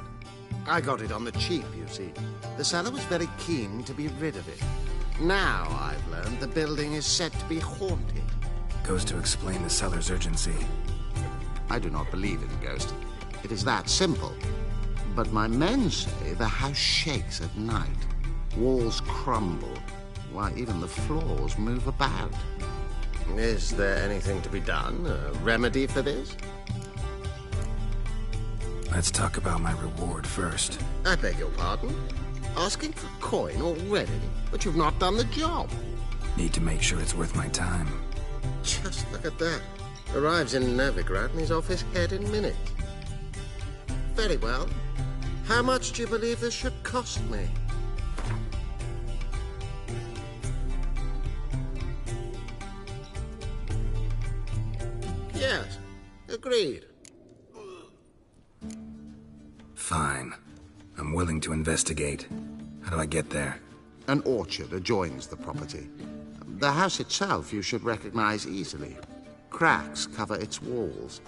I got it on the cheap, you see. The seller was very keen to be rid of it. Now, I've learned the building is said to be haunted. Goes to explain the seller's urgency. I do not believe in ghosts. It is that simple. But my men say the house shakes at night. Walls crumble. Why, even the floors move about. Is there anything to be done? A remedy for this? Let's talk about my reward first. I beg your pardon? Asking for coin already? But you've not done the job. Need to make sure it's worth my time. Just look at that. Arrives in Novigrad and he's off his head in minutes. Very well. How much do you believe this should cost me? Yes, agreed. Fine. I'm willing to investigate. How do I get there? An orchard adjoins the property. The house itself you should recognize easily. Cracks cover its walls.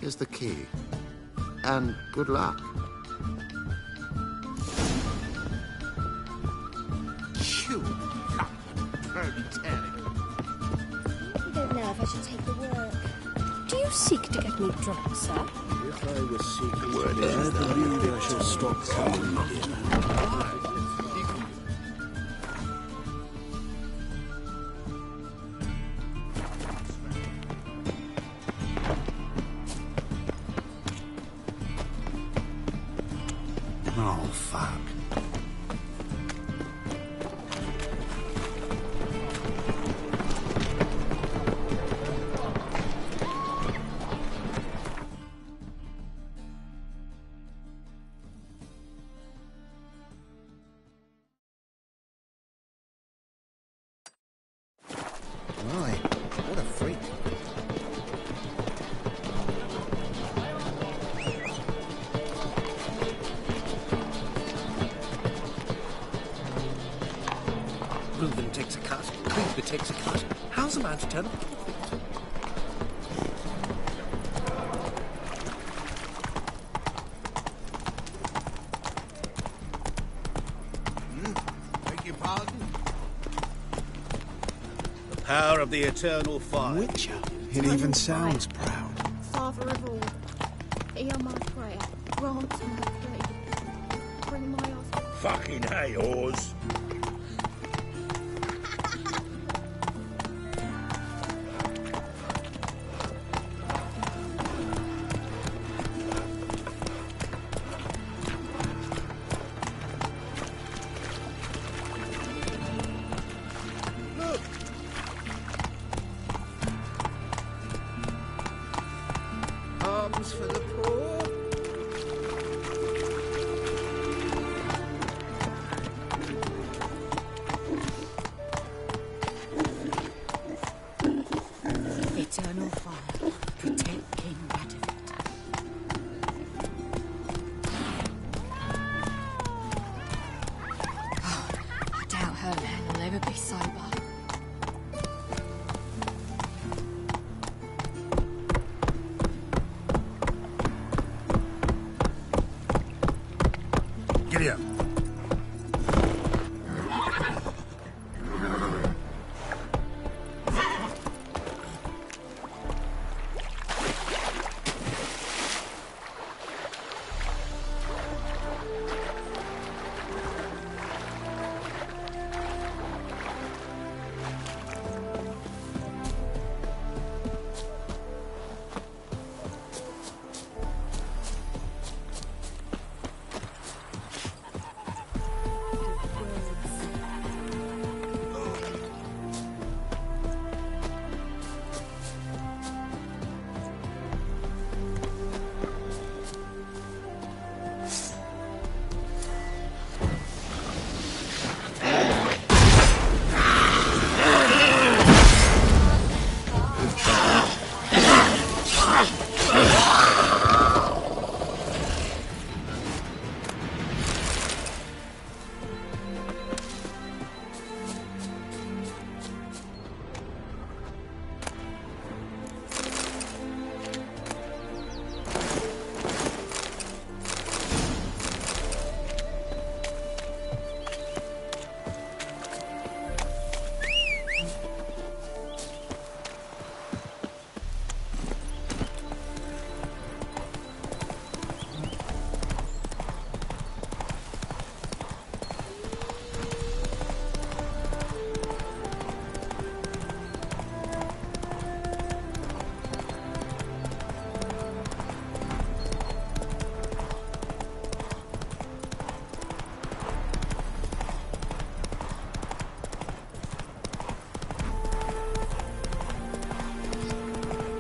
Here's the key. And good luck. You I don't know if I should take the work. Do you seek to get me drunk, sir? If I was seeking word is that I shall stop coming here. that takes a cut. How's a man to turn a profit? Beg your pardon? The power of the eternal fire. Witcher. It even sounds proud. Father of all, hear my prayer, grant my plea, bring my husband. Fucking hey, Oz. Arms for the poor. Eternal fire, protect King Radivit. Oh, I doubt her man will ever be sober. Giddy up.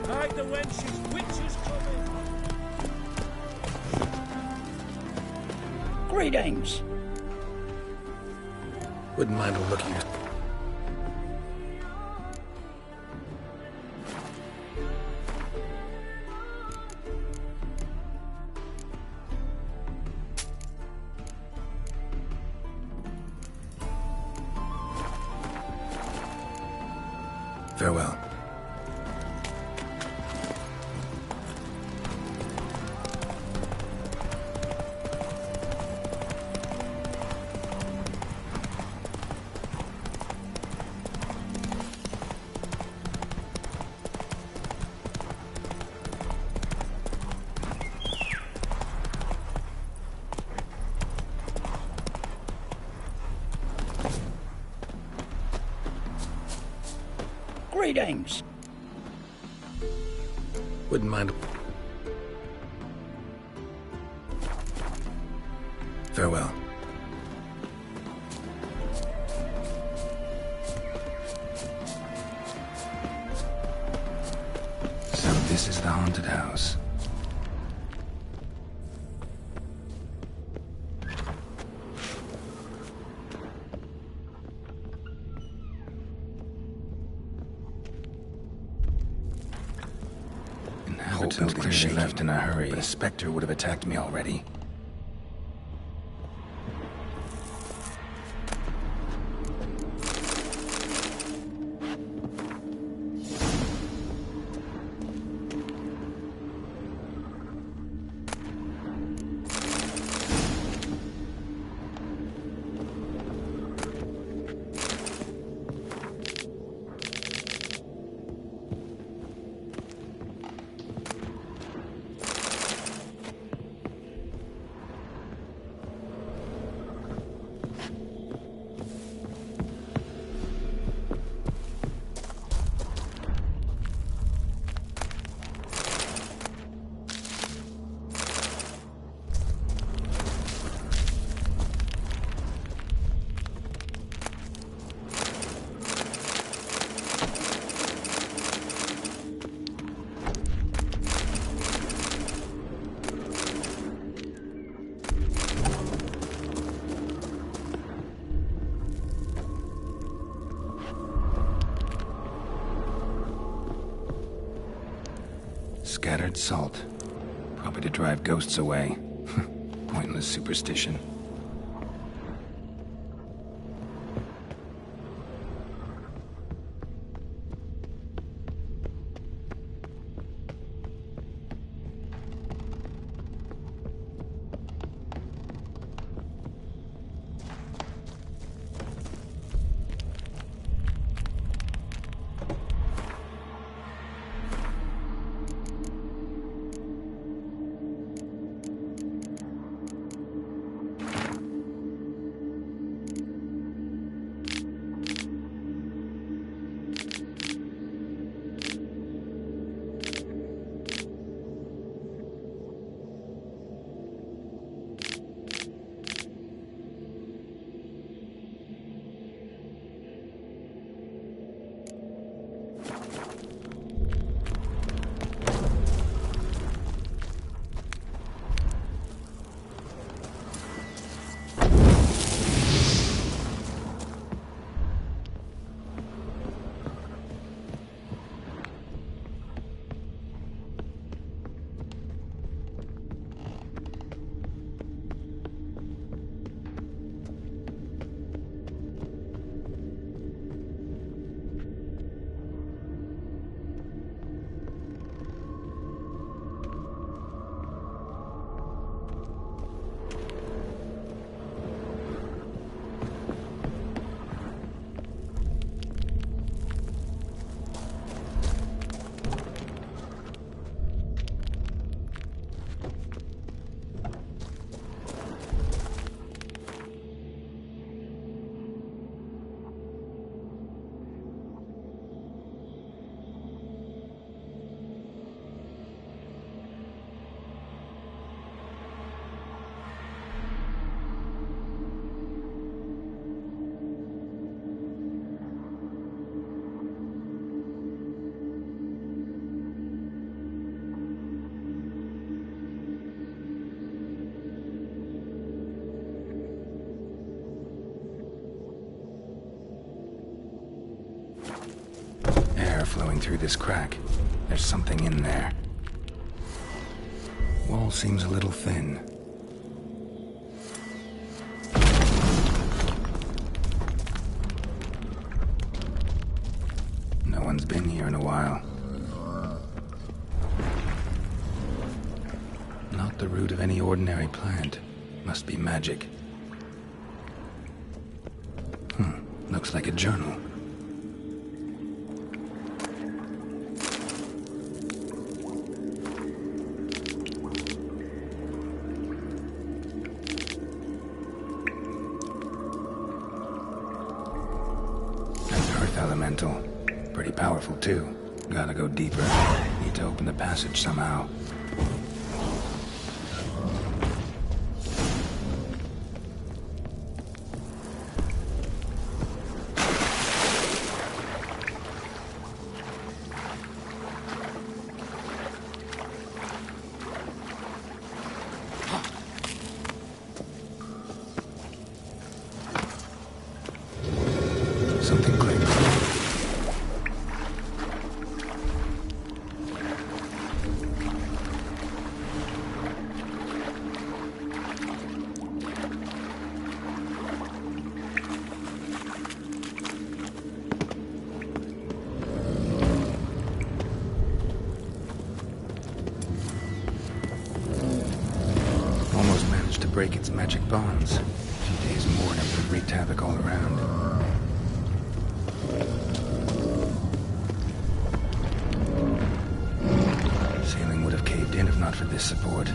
Hide the wenches, witches coming! Greetings. Wouldn't mind a look at you. Farewell. Greetings. Wouldn't mind. Farewell. So this is the haunted house. Inhabitants clearly left in a hurry, but a specter would have attacked me already. that salt. Probably to drive ghosts away. Pointless superstition. Flowing through this crack. There's something in there. Wall seems a little thin. No one's been here in a while. Not the root of any ordinary plant. Must be magic. Looks like a journal. Elemental. Pretty powerful, too. Gotta go deeper. Need to open the passage somehow. Something clicked. Almost managed to break its magic bonds. A few days more and it would wreak havoc all around. Ceiling would have caved in if not for this support.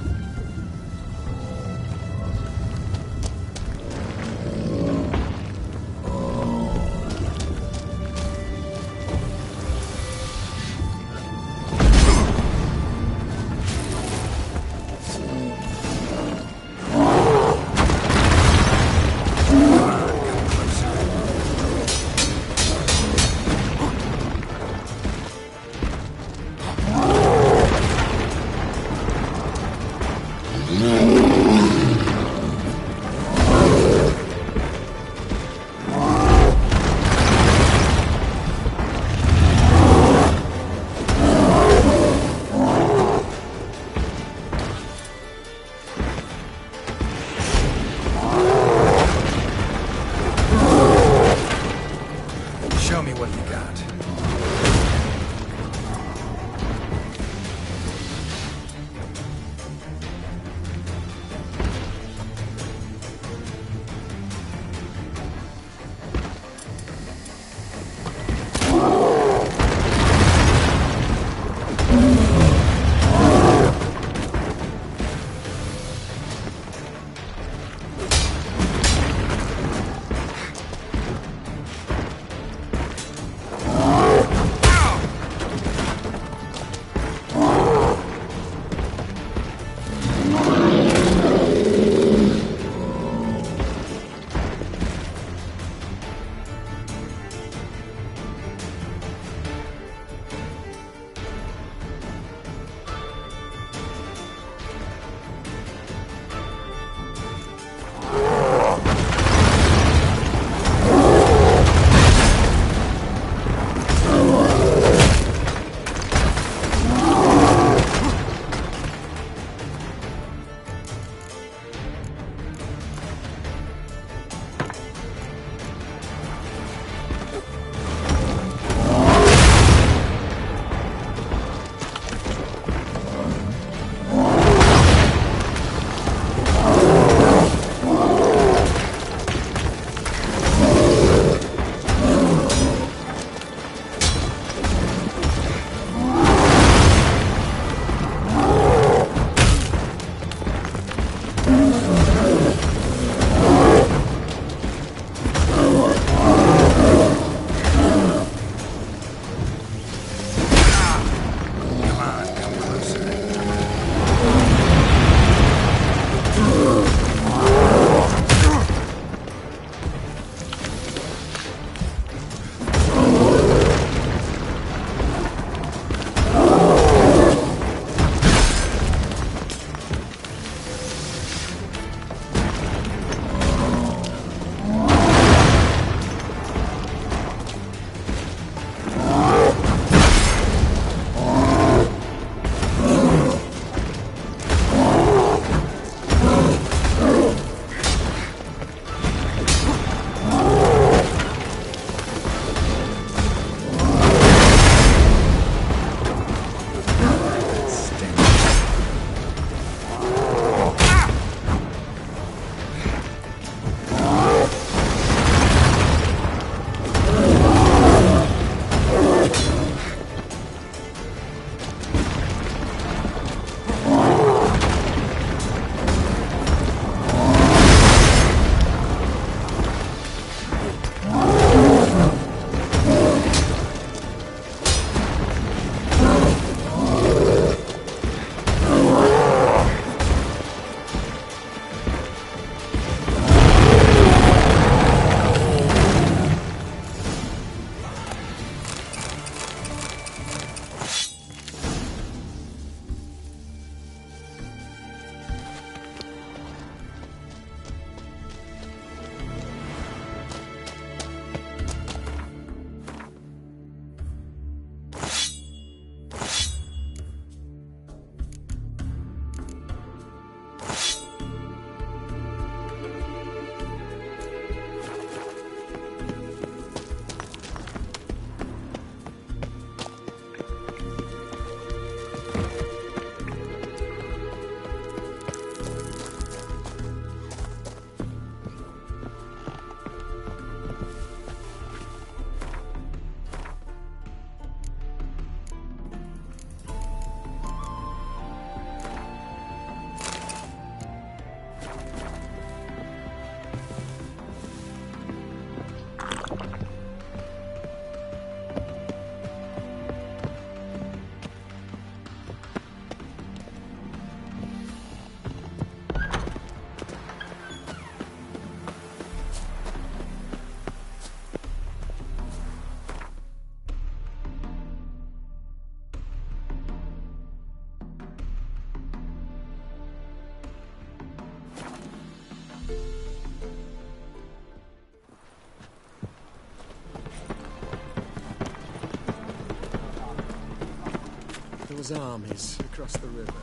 Emperor's armies across the river.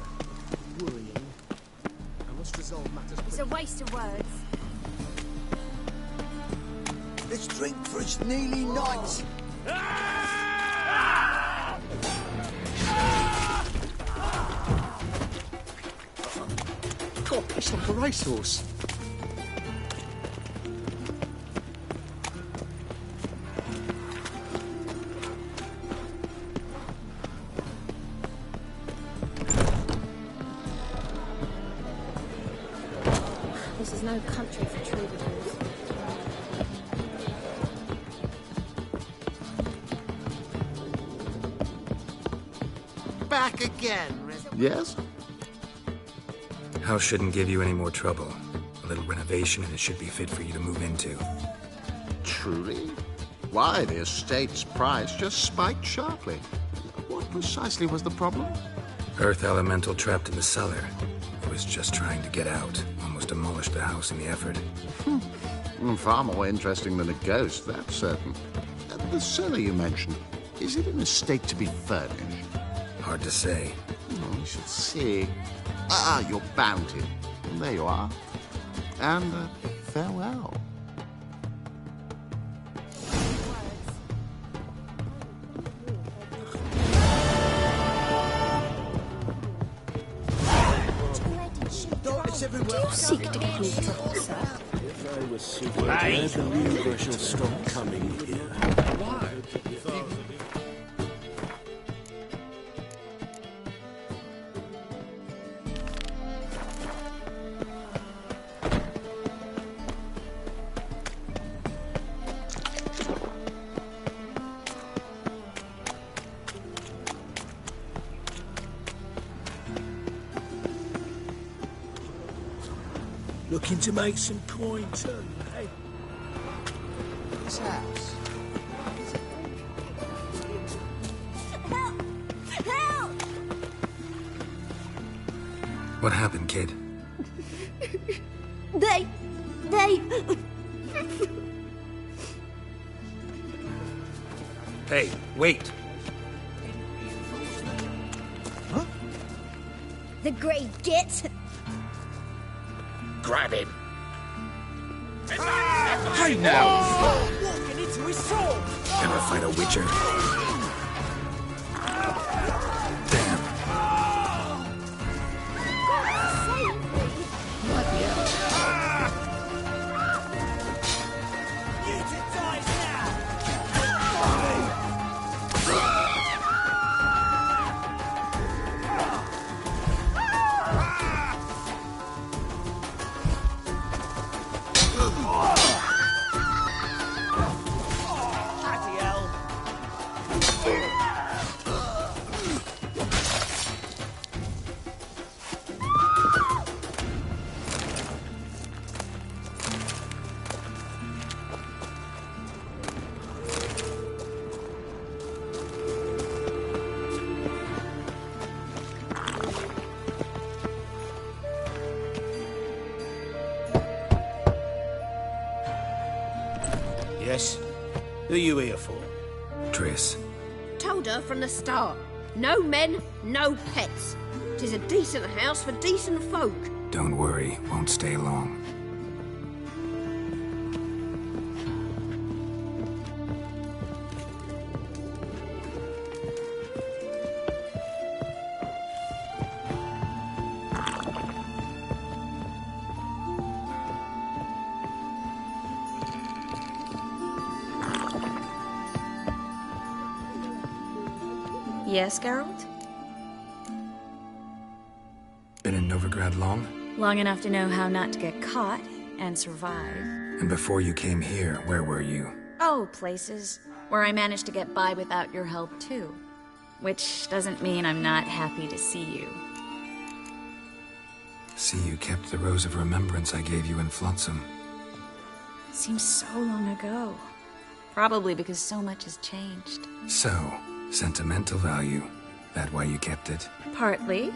Worrying. I must resolve matters. It's a waste of words. Let's drink for its nearly night. God, it's like a racehorse. This is no country for troubadours. Back again. Yes? House shouldn't give you any more trouble. A little renovation and it should be fit for you to move into. Truly? Why, the estate's price just spiked sharply. What precisely was the problem? Earth elemental trapped in the cellar. It was just trying to get out. Almost demolished the house in the effort. Far more interesting than a ghost, that's certain. The cellar you mentioned, is it in a state to be furnished? Hard to say. Oh, we shall see. Ah, your bounty. There you are. And farewell. Do you seek to get me trouble, sir? If I was super, the universe will stop coming here. Why? Looking to make some coin, too, eh? This house. Help! Help! What happened, kid? They... Hey, wait! The Grey Git. Grab him. Hey now! Walking into his sword! Ever fight a witcher? Damn. Yes? Who are you here for? Triss. Told her from the start. No men, no pets. 'Tis a decent house for decent folk. Don't worry, won't stay long. Yes, Geralt? Been in Novigrad long? Long enough to know how not to get caught and survive. And before you came here, where were you? Oh, places where I managed to get by without your help, too. Which doesn't mean I'm not happy to see you. See, you kept the Rose of Remembrance I gave you in Flotsam. Seems so long ago. Probably because so much has changed. So, sentimental value. That why you kept it? Partly,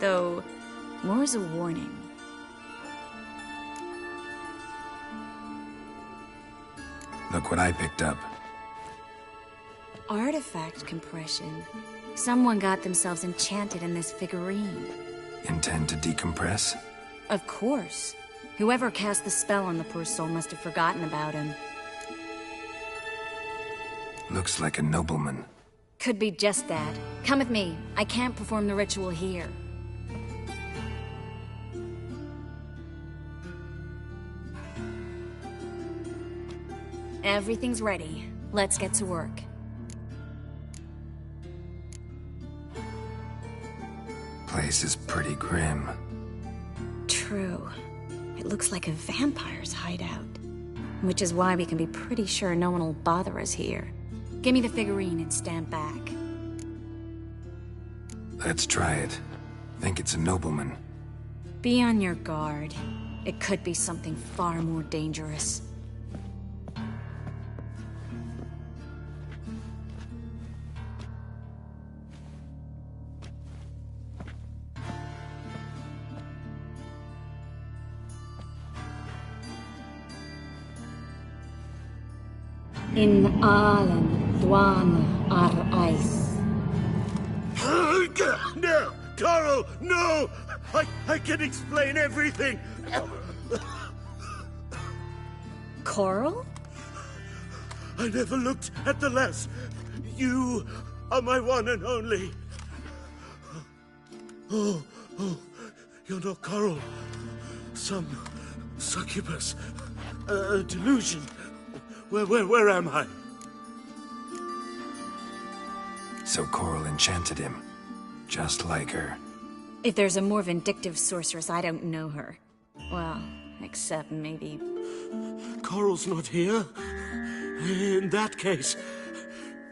though more as a warning. Look what I picked up. Artifact compression. Someone got themselves enchanted in this figurine. Intend to decompress? Of course. Whoever cast the spell on the poor soul must have forgotten about him. Looks like a nobleman. Could be just that. Come with me. I can't perform the ritual here. Everything's ready. Let's get to work. Place is pretty grim. True. It looks like a vampire's hideout. Which is why we can be pretty sure no one will bother us here. Give me the figurine and stand back. Let's try it. Think it's a nobleman. Be on your guard. It could be something far more dangerous. In Allen, Dwana, ar Ice. No! Coral, no! I can explain everything! Coral? I never looked at the lass. You are my one and only. Oh, you're not Coral. Some succubus. A delusion. Where am I? So Coral enchanted him. Just like her. If there's a more vindictive sorceress, I don't know her. Well, except maybe... Coral's not here. In that case,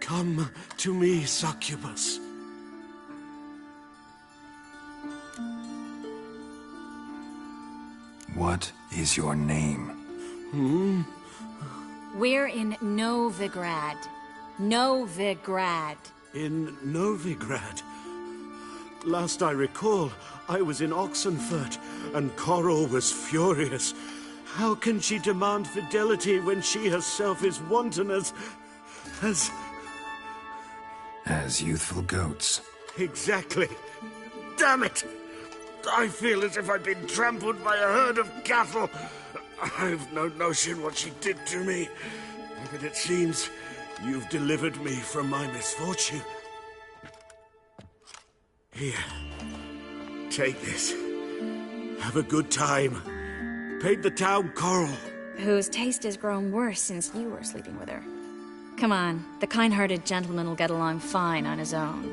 come to me, succubus. What is your name? We're in Novigrad. Novigrad. In Novigrad? Last I recall, I was in Oxenfurt, and Coral was furious. How can she demand fidelity when she herself is wanton as youthful goats. Exactly. Damn it! I feel as if I've been trampled by a herd of cattle. I've no notion what she did to me, but it seems you've delivered me from my misfortune. Here, take this. Have a good time. Paid the town Coral. Whose taste has grown worse since you were sleeping with her. Come on, the kind-hearted gentleman will get along fine on his own.